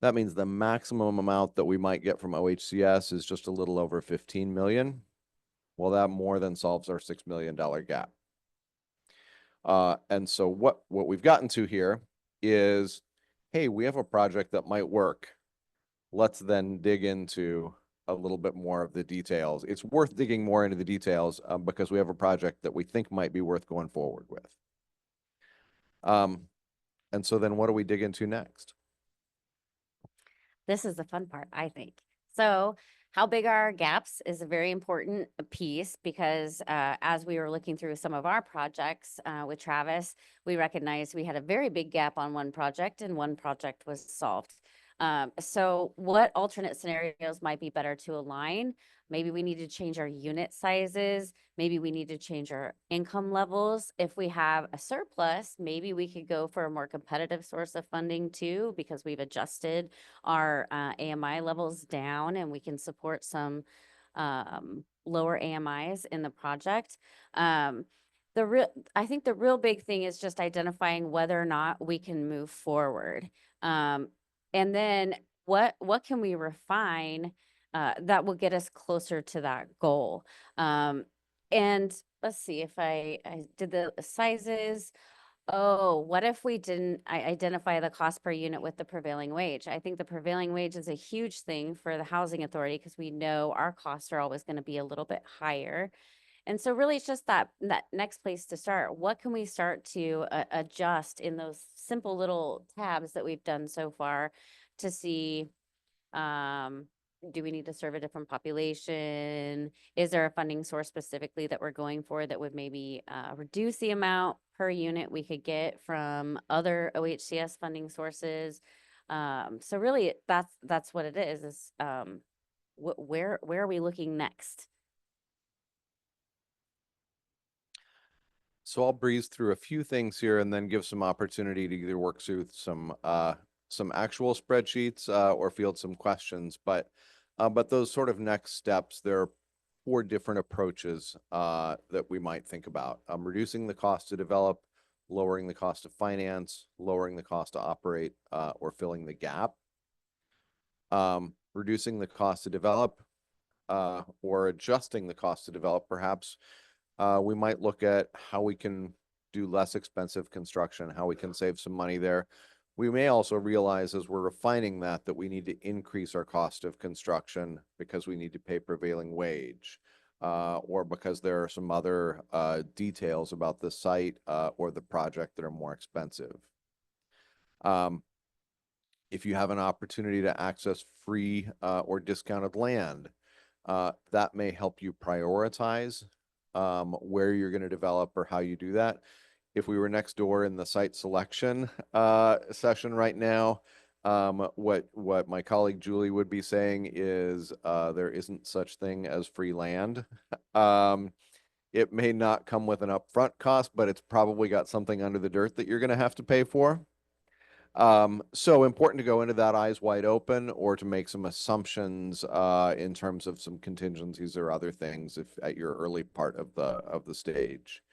that means the maximum amount that we might get from OHCS is just a little over 15 million. Well, that more than solves our $6 million gap. And so what we've gotten to here is, hey, we have a project that might work. Let's then dig into a little bit more of the details. It's worth digging more into the details because we have a project that we think might be worth going forward with. And so then what do we dig into next? This is the fun part, I think. So how big are our gaps is a very important piece because as we were looking through some of our projects with Travis, we recognized we had a very big gap on one project and one project was solved. So what alternate scenarios might be better to align? Maybe we need to change our unit sizes. Maybe we need to change our income levels. If we have a surplus, maybe we could go for a more competitive source of funding too, because we've adjusted our AMI levels down and we can support some lower AMIs in the project. I think the real big thing is just identifying whether or not we can move forward. And then what can we refine that will get us closer to that goal? And let's see if I did the sizes. Oh, what if we didn't identify the cost per unit with the prevailing wage? I think the prevailing wage is a huge thing for the housing authority because we know our costs are always going to be a little bit higher. And so really it's just that next place to start. What can we start to adjust in those simple little tabs that we've done so far to see, do we need to serve a different population? Is there a funding source specifically that we're going for that would maybe reduce the amount per unit we could get from other OHCS funding sources? So really that's what it is where are we looking next? So I'll breeze through a few things here and then give some opportunity to either work through some actual spreadsheets or field some questions. But those sort of next steps, there are 4 different approaches that we might think about. Reducing the cost to develop, lowering the cost of finance, lowering the cost to operate, or filling the gap. Reducing the cost to develop or adjusting the cost to develop, perhaps. We might look at how we can do less expensive construction, how we can save some money there. We may also realize as we're refining that we need to increase our cost of construction because we need to pay prevailing wage. or because there are some other details about the site or the project that are more expensive. If you have an opportunity to access free or discounted land, that may help you prioritize where you're going to develop or how you do that. If we were next door in the site selection session right now, what my colleague Julie would be saying is there isn't such thing as free land. It may not come with an upfront cost, but it's probably got something under the dirt that you're going to have to pay for. So important to go into that eyes wide open, or to make some assumptions in terms of some contingencies or other things if at your early part of the stage.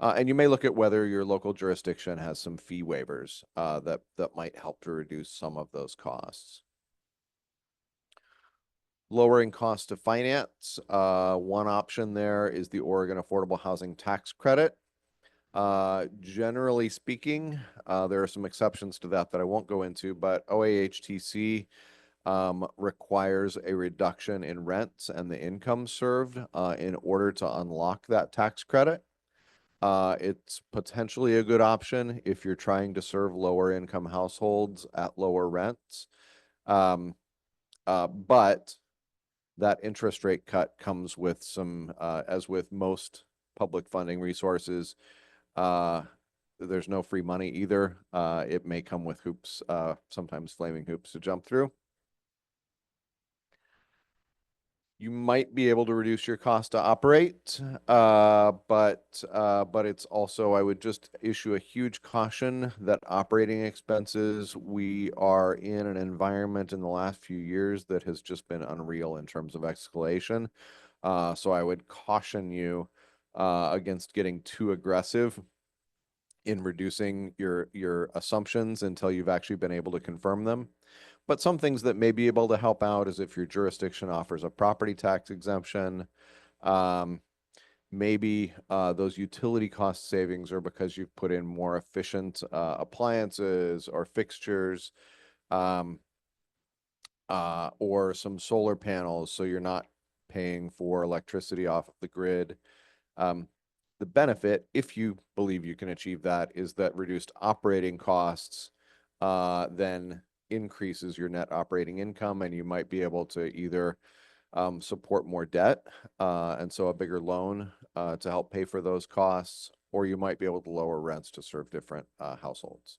And you may look at whether your local jurisdiction has some fee waivers that might help to reduce some of those costs. Lowering cost to finance. One option there is the Oregon Affordable Housing Tax Credit. Generally speaking, there are some exceptions to that I won't go into, but OAHTC requires a reduction in rents and the income served in order to unlock that tax credit. It's potentially a good option if you're trying to serve lower income households at lower rents. But that interest rate cut comes with some, as with most public funding resources, there's no free money either. It may come with hoops, sometimes flaming hoops to jump through. You might be able to reduce your cost to operate, but it's also, I would just issue a huge caution that operating expenses, we are in an environment in the last few years that has just been unreal in terms of escalation. So I would caution you against getting too aggressive in reducing your assumptions until you've actually been able to confirm them. But some things that may be able to help out is if your jurisdiction offers a property tax exemption, maybe those utility cost savings are because you've put in more efficient appliances or fixtures, or some solar panels, so you're not paying for electricity off of the grid. The benefit, if you believe you can achieve that, is that reduced operating costs then increases your net operating income, and you might be able to either support more debt, and so a bigger loan to help pay for those costs, or you might be able to lower rents to serve different households.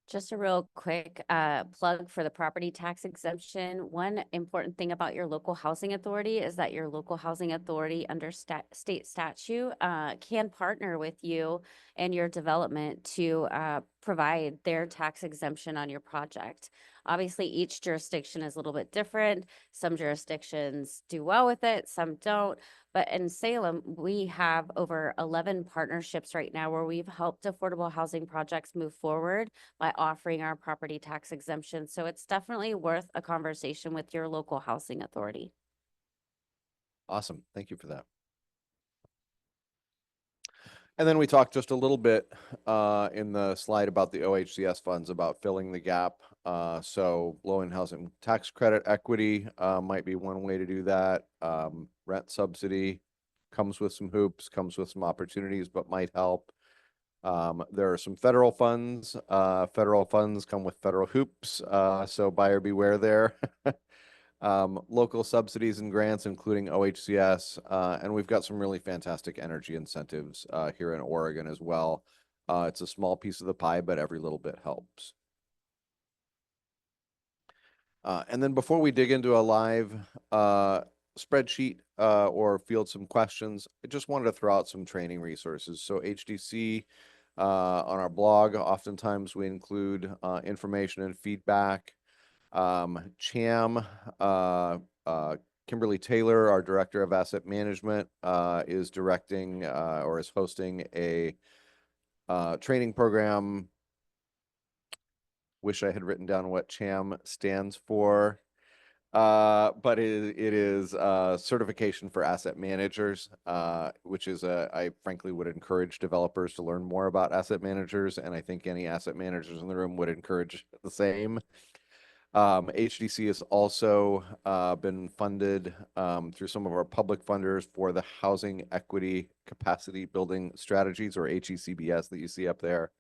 Just a real quick plug for the property tax exemption. One important thing about your local housing authority is that your local housing authority under state statute can partner with you and your development to provide their tax exemption on your project. Obviously, each jurisdiction is a little bit different. Some jurisdictions do well with it, some don't. But in Salem, we have over 11 partnerships right now where we've helped affordable housing projects move forward by offering our property tax exemption. So it's definitely worth a conversation with your local housing authority. Awesome. Thank you for that. And then we talked just a little bit in the slide about the OHCS funds, about filling the gap. So low-end housing tax credit equity might be one way to do that. Rent subsidy comes with some hoops, comes with some opportunities, but might help. There are some federal funds. Federal funds come with federal hoops, so buyer beware there. Local subsidies and grants, including OHCS, and we've got some really fantastic energy incentives here in Oregon as well. It's a small piece of the pie, but every little bit helps. And then before we dig into a live spreadsheet or field some questions, I just wanted to throw out some training resources. So HDC, on our blog, oftentimes we include information and feedback. CHAM, Kimberly Taylor, our Director of Asset Management, is directing or is hosting a training program. Wish I had written down what CHAM stands for, but it is certification for asset managers, which is I frankly would encourage developers to learn more about asset managers, and I think any asset managers in the room would encourage the same. HDC has also been funded through some of our public funders for the Housing Equity Capacity Building Strategies, or HECBS, that you see up there,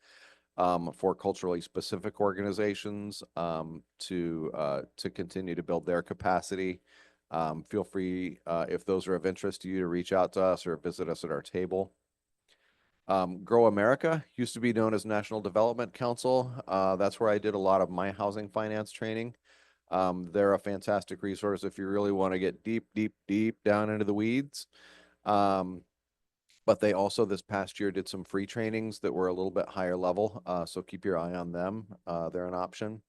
for culturally specific organizations to continue to build their capacity. Feel free, if those are of interest to you, to reach out to us or visit us at our table. Grow America used to be known as National Development Council. That's where I did a lot of my housing finance training. They're a fantastic resource if you really want to get deep down into the weeds. But they also this past year did some free trainings that were a little bit higher level. So keep your eye on them. They're an option.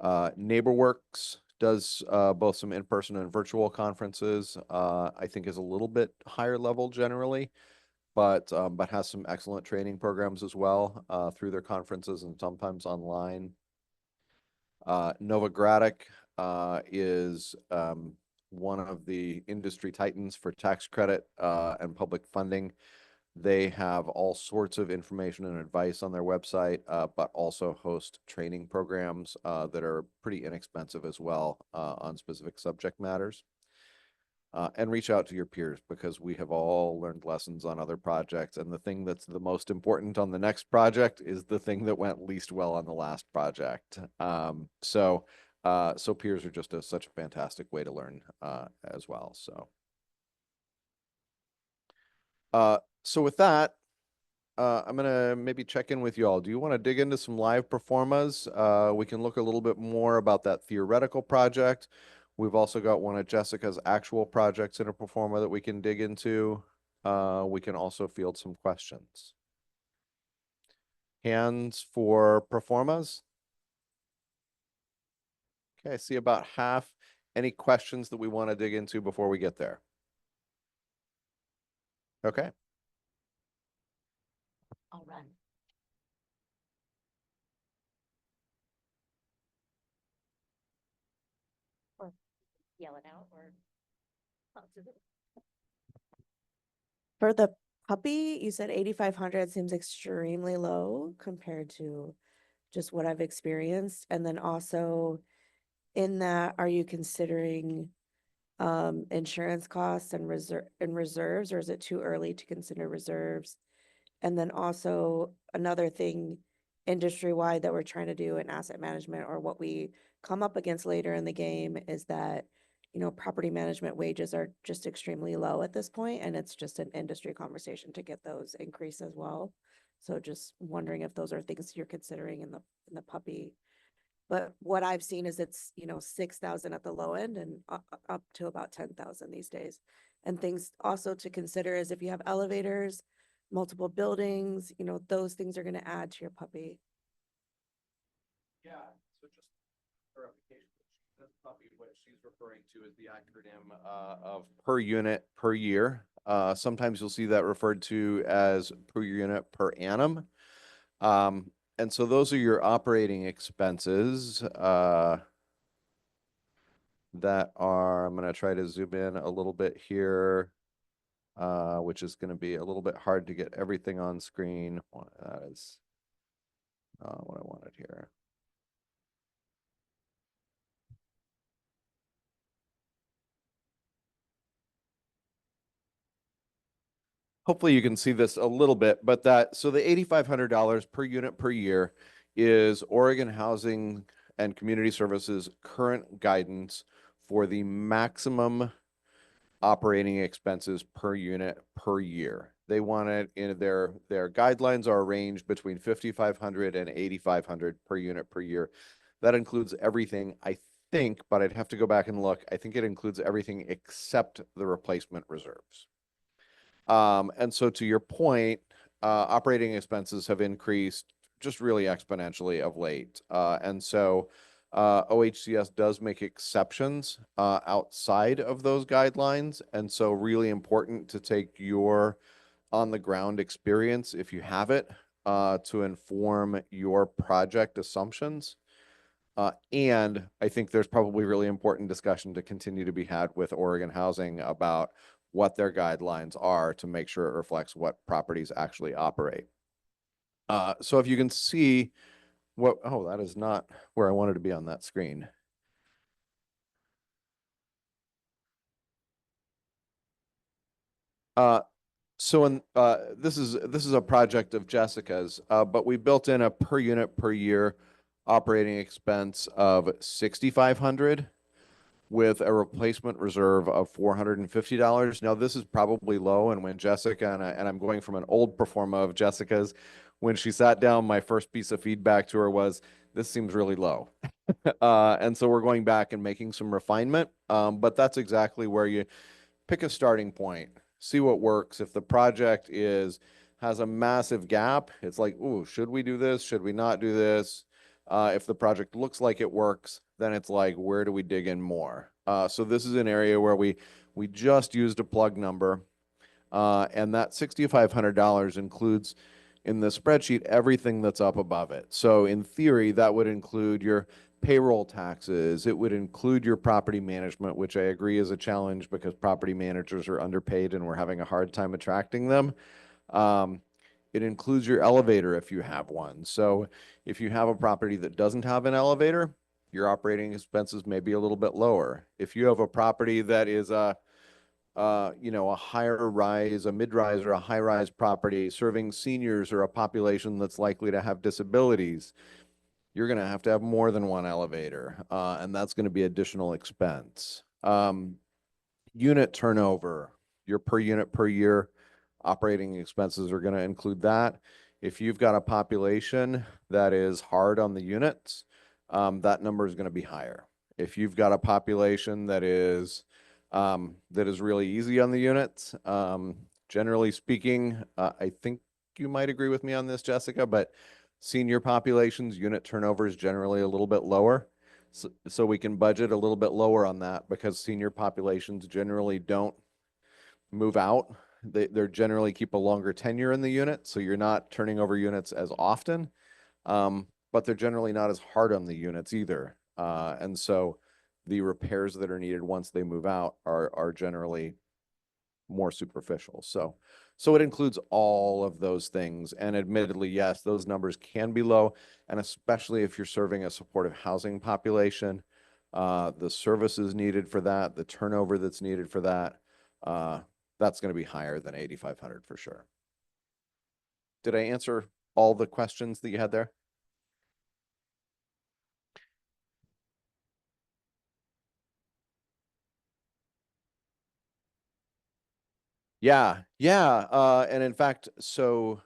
NeighborWorks does both some in-person and virtual conferences. I think is a little bit higher level generally, but has some excellent training programs as well through their conferences and sometimes online. Novogradac is one of the industry titans for tax credit and public funding. They have all sorts of information and advice on their website, but also host training programs that are pretty inexpensive as well on specific subject matters. And reach out to your peers, because we have all learned lessons on other projects. And the thing that's the most important on the next project is the thing that went least well on the last project. So peers are just such a fantastic way to learn as well. So with that, I'm gonna maybe check in with you all. Do you want to dig into some live performas? We can look a little bit more about that theoretical project. We've also got one of Jessica's actual projects in a performa that we can dig into. We can also field some questions. Hands for performas? Okay, I see about half. Any questions that we want to dig into before we get there? Okay. I'll run. Or yell it out or talk to them. For the puppy, you said 8,500 seems extremely low compared to just what I've experienced. And then also in that, are you considering insurance costs and reserves, or is it too early to consider reserves? And then also another thing industry-wide that we're trying to do in asset management, or what we come up against later in the game, is that, you know, property management wages are just extremely low at this point, and it's just an industry conversation to get those increased as well. So just wondering if those are things you're considering in the puppy. But what I've seen is it's, you know, 6,000 at the low end and up to about 10,000 these days. And things also to consider is if you have elevators, multiple buildings, you know, those things are going to add to your puppy. Yeah, so just clarification, this puppy, what she's referring to is the acronym of per unit per year. Sometimes you'll see that referred to as per unit per annum. And so those are your operating expenses that are, I'm going to try to zoom in a little bit here, which is going to be a little bit hard to get everything on screen. That is what I wanted here. Hopefully you can see this a little bit, but so the $8,500 per unit per year is Oregon Housing and Community Services current guidance for the maximum operating expenses per unit per year. They want it in their guidelines are a range between 5,500 and 8,500 per unit per year. That includes everything, I think, but I'd have to go back and look. I think it includes everything except the replacement reserves. And so to your point, operating expenses have increased just really exponentially of late. And so OHCS does make exceptions outside of those guidelines. And so really important to take your on the ground experience, if you have it, to inform your project assumptions. And I think there's probably really important discussion to continue to be had with Oregon Housing about what their guidelines are to make sure it reflects what properties actually operate. So if you can see What? Oh, that is not where I wanted to be on that screen. So this is a project of Jessica's, but we built in a per unit per year operating expense of 6,500 with a replacement reserve of $450. Now this is probably low, and when Jessica and I'm going from an old performa of Jessica's, when she sat down, my first piece of feedback to her was, "This seems really low." And so we're going back and making some refinement, but that's exactly where you pick a starting point, see what works. If the project has a massive gap, it's like, ooh, should we do this? Should we not do this? If the project looks like it works, then it's like, where do we dig in more? So this is an area where we just used a plug number, and that $6,500 includes in the spreadsheet everything that's up above it. So in theory, that would include your payroll taxes. It would include your property management, which I agree is a challenge because property managers are underpaid and we're having a hard time attracting them. It includes your elevator if you have one. So if you have a property that doesn't have an elevator, your operating expenses may be a little bit lower. If you have a property that is a higher rise, a mid-rise or a high-rise property serving seniors or a population that's likely to have disabilities, you're going to have more than one elevator, and that's going to be additional expense. Unit turnover, your per unit per year operating expenses are going to include that. If you've got a population that is hard on the units, that number is going to be higher. If you've got a population that is really easy on the units, generally speaking, I think you might agree with me on this, Jessica, but senior populations, unit turnover is generally a little bit lower. So we can budget a little bit lower on that because senior populations generally don't move out. They're generally keep a longer tenure in the unit, so you're not turning over units as often, but they're generally not as hard on the units either. And so the repairs that are needed once they move out are generally more superficial. So it includes all of those things. And admittedly, yes, those numbers can be low. And especially if you're serving a supportive housing population, the services needed for that, the turnover that's needed for that, that's going to be higher than 8,500 for sure. Did I answer all the questions that you had there? Yeah. And in fact, so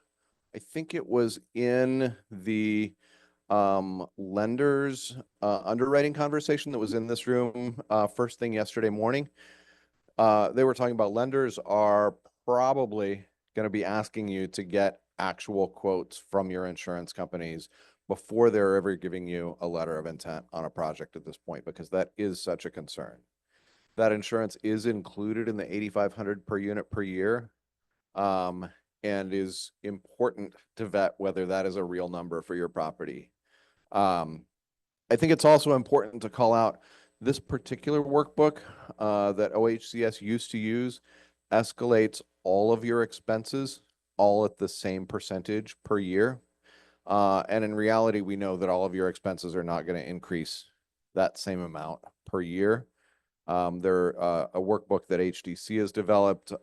I think it was in the lenders underwriting conversation that was in this room first thing yesterday morning. They were talking about lenders are probably going to be asking you to get actual quotes from your insurance companies before they're ever giving you a letter of intent on a project at this point, because that is such a concern. That insurance is included in the 8,500 per unit per year, and is important to vet whether that is a real number for your property. I think it's also important to call out this particular workbook that OHCS used to use escalates all of your expenses all at the same percentage per year. And in reality, we know that all of your expenses are not going to increase that same amount per year. They're a workbook that HDC has developed, the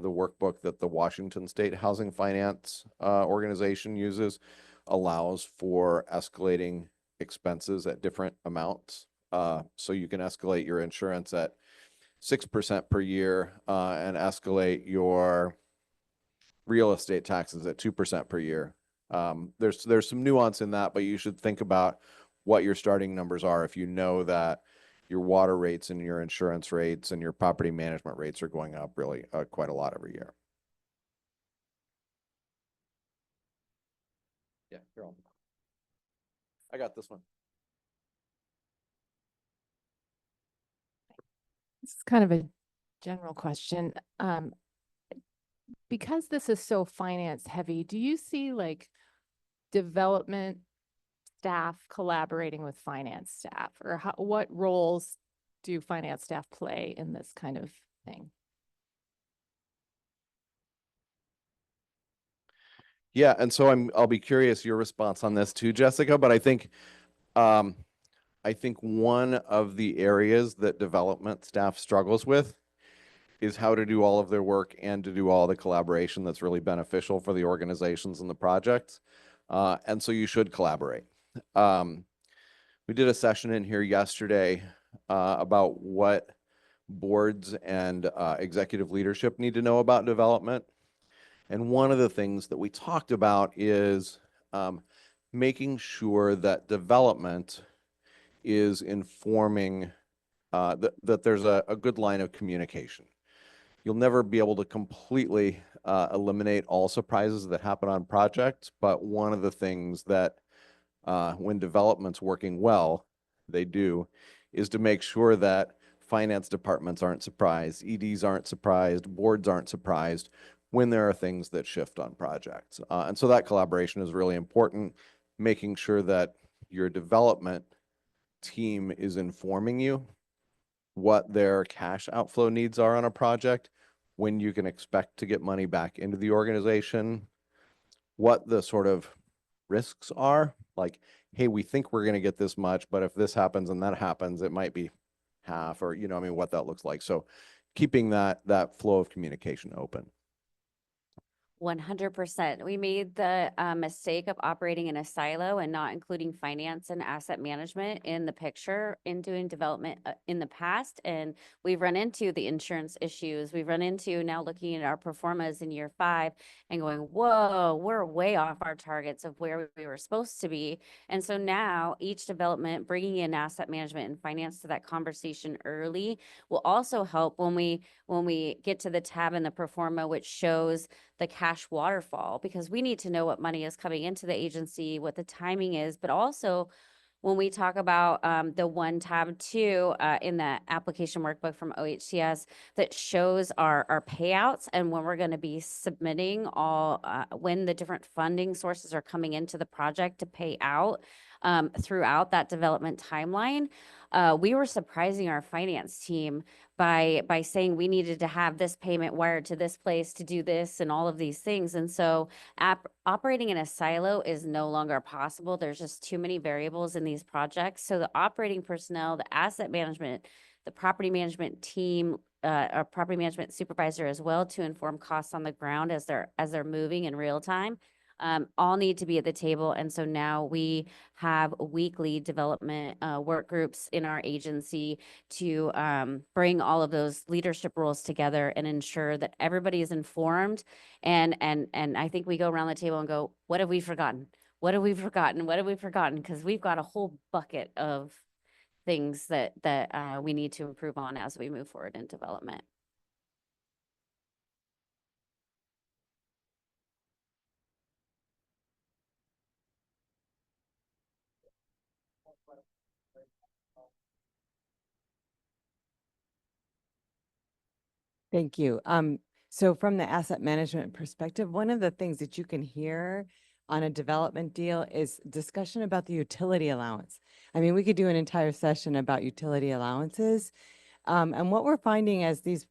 workbook that the Washington State Housing Finance Organization uses allows for escalating expenses at different amounts. So you can escalate your insurance at 6% per year and escalate your real estate taxes at 2% per year. There's some nuance in that, but you should think about what your starting numbers are if you know that your water rates and your insurance rates and your property management rates are going up really quite a lot every year. Yeah, you're on. I got this one. This is kind of a general question. Because this is so finance heavy, do you see like development staff collaborating with finance staff, or what roles do finance staff play in this kind of thing? Yeah, and so I'll be curious your response on this too, Jessica, but um, I think one of the areas that development staff struggles with is how to do all of their work and to do all the collaboration that's really beneficial for the organizations and the projects. And so you should collaborate. We did a session in here yesterday about what boards and executive leadership need to know about development. And one of the things that we talked about is making sure that development is informing that there's a good line of communication. You'll never be able to completely eliminate all surprises that happen on projects, but one of the things that when development's working well, they do, is to make sure that finance departments aren't surprised, EDs aren't surprised, boards aren't surprised when there are things that shift on projects. And so that collaboration is really important, making sure that your development team is informing you what their cash outflow needs are on a project, when you can expect to get money back into the organization, what the sort of risks are. Like, hey, we think we're going to get this much, but if this happens and that happens, it might be half, or, I mean, what that looks like. So keeping that flow of communication open. 100%. We made the mistake of operating in a silo and not including finance and asset management in the picture in doing development in the past. And we've run into the insurance issues. We've run into now looking at our performas in year 5 and going, whoa, we're way off our targets of where we were supposed to be. And so now each development, bringing in asset management and finance to that conversation early will also help when we get to the tab in the performa, which shows the cash waterfall, because we need to know what money is coming into the agency, what the timing is, but also when we talk about the one tab two in the application workbook from OHCS that shows our payouts and when we're going to be submitting all when the different funding sources are coming into the project to pay out throughout that development timeline. We were surprising our finance team by saying we needed to have this payment wired to this place to do this and all of these things. And so operating in a silo is no longer possible. There's just too many variables in these projects. So the operating personnel, the asset management, the property management team, our property management supervisor as well, to inform costs on the ground as they're moving in real time, all need to be at the table. And so now we have weekly development work groups in our agency to bring all of those leadership roles together and ensure that everybody is informed. And I think we go around the table and go, what have we forgotten? What have we forgotten? What have we forgotten? Because we've got a whole bucket of things that we need to improve on as we move forward in development. Thank you. So from the asset management perspective, one of the things that you can hear on a development deal is discussion about the utility allowance. I mean, we could do an entire session about utility allowances. And what we're finding as these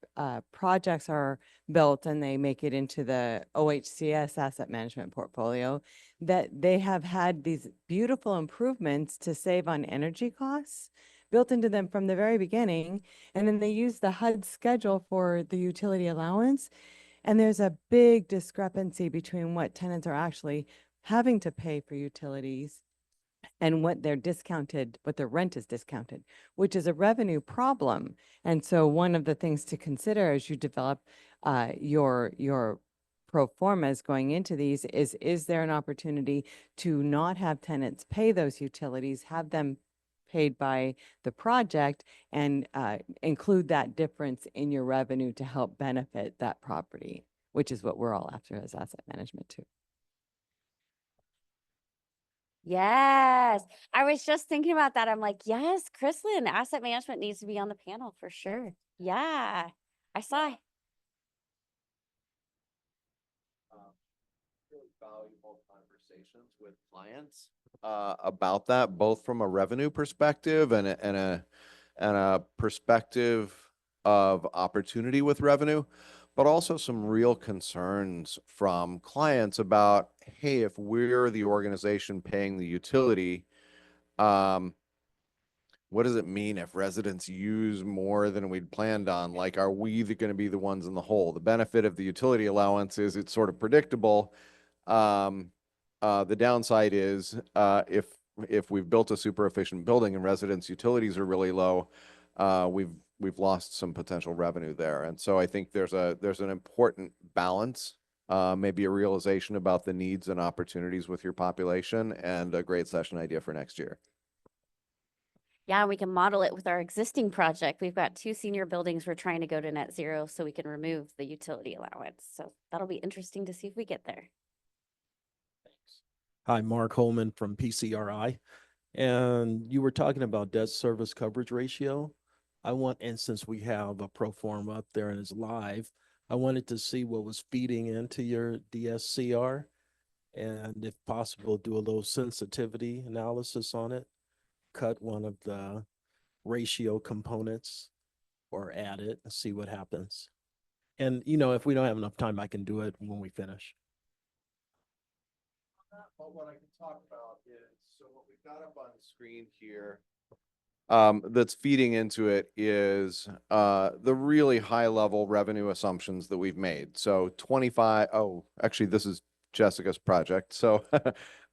projects are built and they make it into the OHCS asset management portfolio, that they have had these beautiful improvements to save on energy costs built into them from the very beginning. And then they use the HUD schedule for the utility allowance. And there's a big discrepancy between what tenants are actually having to pay for utilities and what their rent is discounted, which is a revenue problem. And so one of the things to consider as you develop your pro formas going into these is there an opportunity to not have tenants pay those utilities, have them paid by the project, and include that difference in your revenue to help benefit that property, which is what we're all after as asset management too. Yes. I was just thinking about that. I'm like, yes, Chrislyn, asset management needs to be on the panel for sure. Yeah. I saw. Really valuable conversations with clients about that, both from a revenue perspective and a perspective of opportunity with revenue, but also some real concerns from clients about, hey, if we're the organization paying the utility, what does it mean if residents use more than we'd planned on? Like, are we going to be the ones in the hole? The benefit of the utility allowance is it's sort of predictable. The downside is if we've built a super efficient building and residents' utilities are really low, we've lost some potential revenue there. And so I think there's an important balance, maybe a realization about the needs and opportunities with your population, and a great session idea for next year. Yeah, we can model it with our existing project. We've got 2 senior buildings we're trying to go to net zero so we can remove the utility allowance. So that'll be interesting to see if we get there. Hi, Mark Holman from PCRI. And you were talking about debt service coverage ratio. And since we have a pro forma up there and it's live, I wanted to see what was feeding into your DSCR, and if possible, do a little sensitivity analysis on it, cut one of the ratio components or add it and see what happens. And, if we don't have enough time, I can do it when we finish. But what I can talk about is, so what we've got up on the screen here, that's feeding into it is the really high level revenue assumptions that we've made. So actually this is Jessica's project. So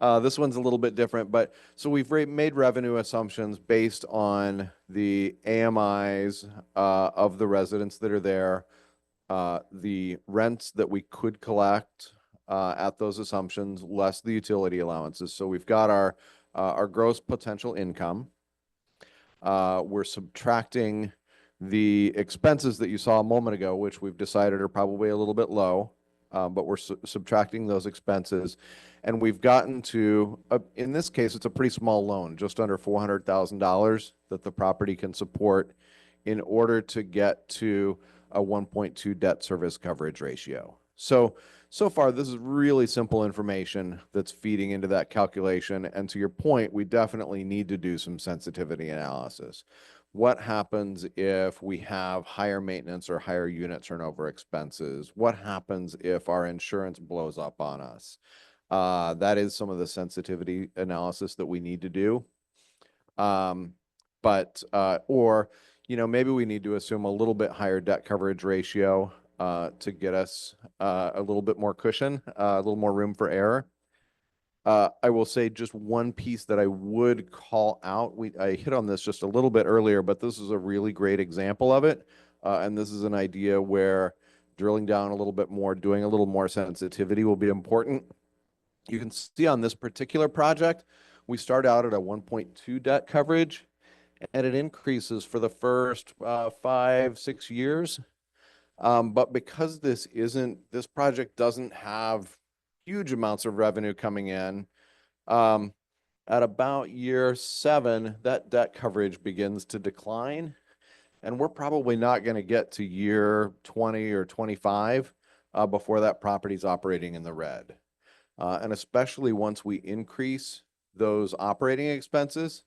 this one's a little bit different, but so we've made revenue assumptions based on the AMIs of the residents that are there, the rents that we could collect at those assumptions, less the utility allowances. So we've got our gross potential income. We're subtracting the expenses that you saw a moment ago, which we've decided are probably a little bit low, but we're subtracting those expenses. And we've gotten to, in this case, it's a pretty small loan, just under $400,000 that the property can support in order to get to a 1.2 debt service coverage ratio. So far, this is really simple information that's feeding into that calculation. And to your point, we definitely need to do some sensitivity analysis. What happens if we have higher maintenance or higher unit turnover expenses? What happens if our insurance blows up on us? That is some of the sensitivity analysis that we need to do. Maybe we need to assume a little bit higher debt coverage ratio to get us a little bit more cushion, a little more room for error. I will say just one piece that I would call out. I hit on this just a little bit earlier, but this is a really great example of it. And this is an idea where drilling down a little bit more, doing a little more sensitivity will be important. You can see on this particular project, we start out at a 1.2 debt coverage, and it increases for the first 5-6 years. But because this project doesn't have huge amounts of revenue coming in, at about year 7, that debt coverage begins to decline. And we're probably not going to get to year 20 or 25 before that property's operating in the red. And especially once we increase those operating expenses,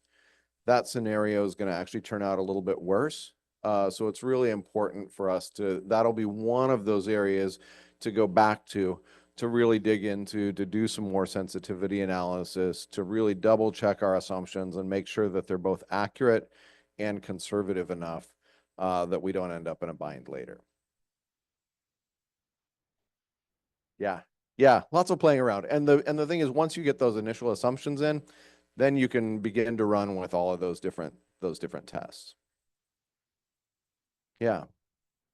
that scenario is going to actually turn out a little bit worse. So it's really important for us that'll be one of those areas to go back to really dig into, to do some more sensitivity analysis, to really double check our assumptions and make sure that they're both accurate and conservative enough that we don't end up in a bind later. Yeah, lots of playing around. And the thing is, once you get those initial assumptions in, then you can begin to run with all of those different tests. Yeah.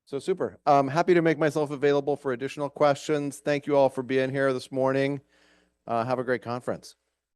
So super. Happy to make myself available for additional questions. Thank you all for being here this morning. Have a great conference.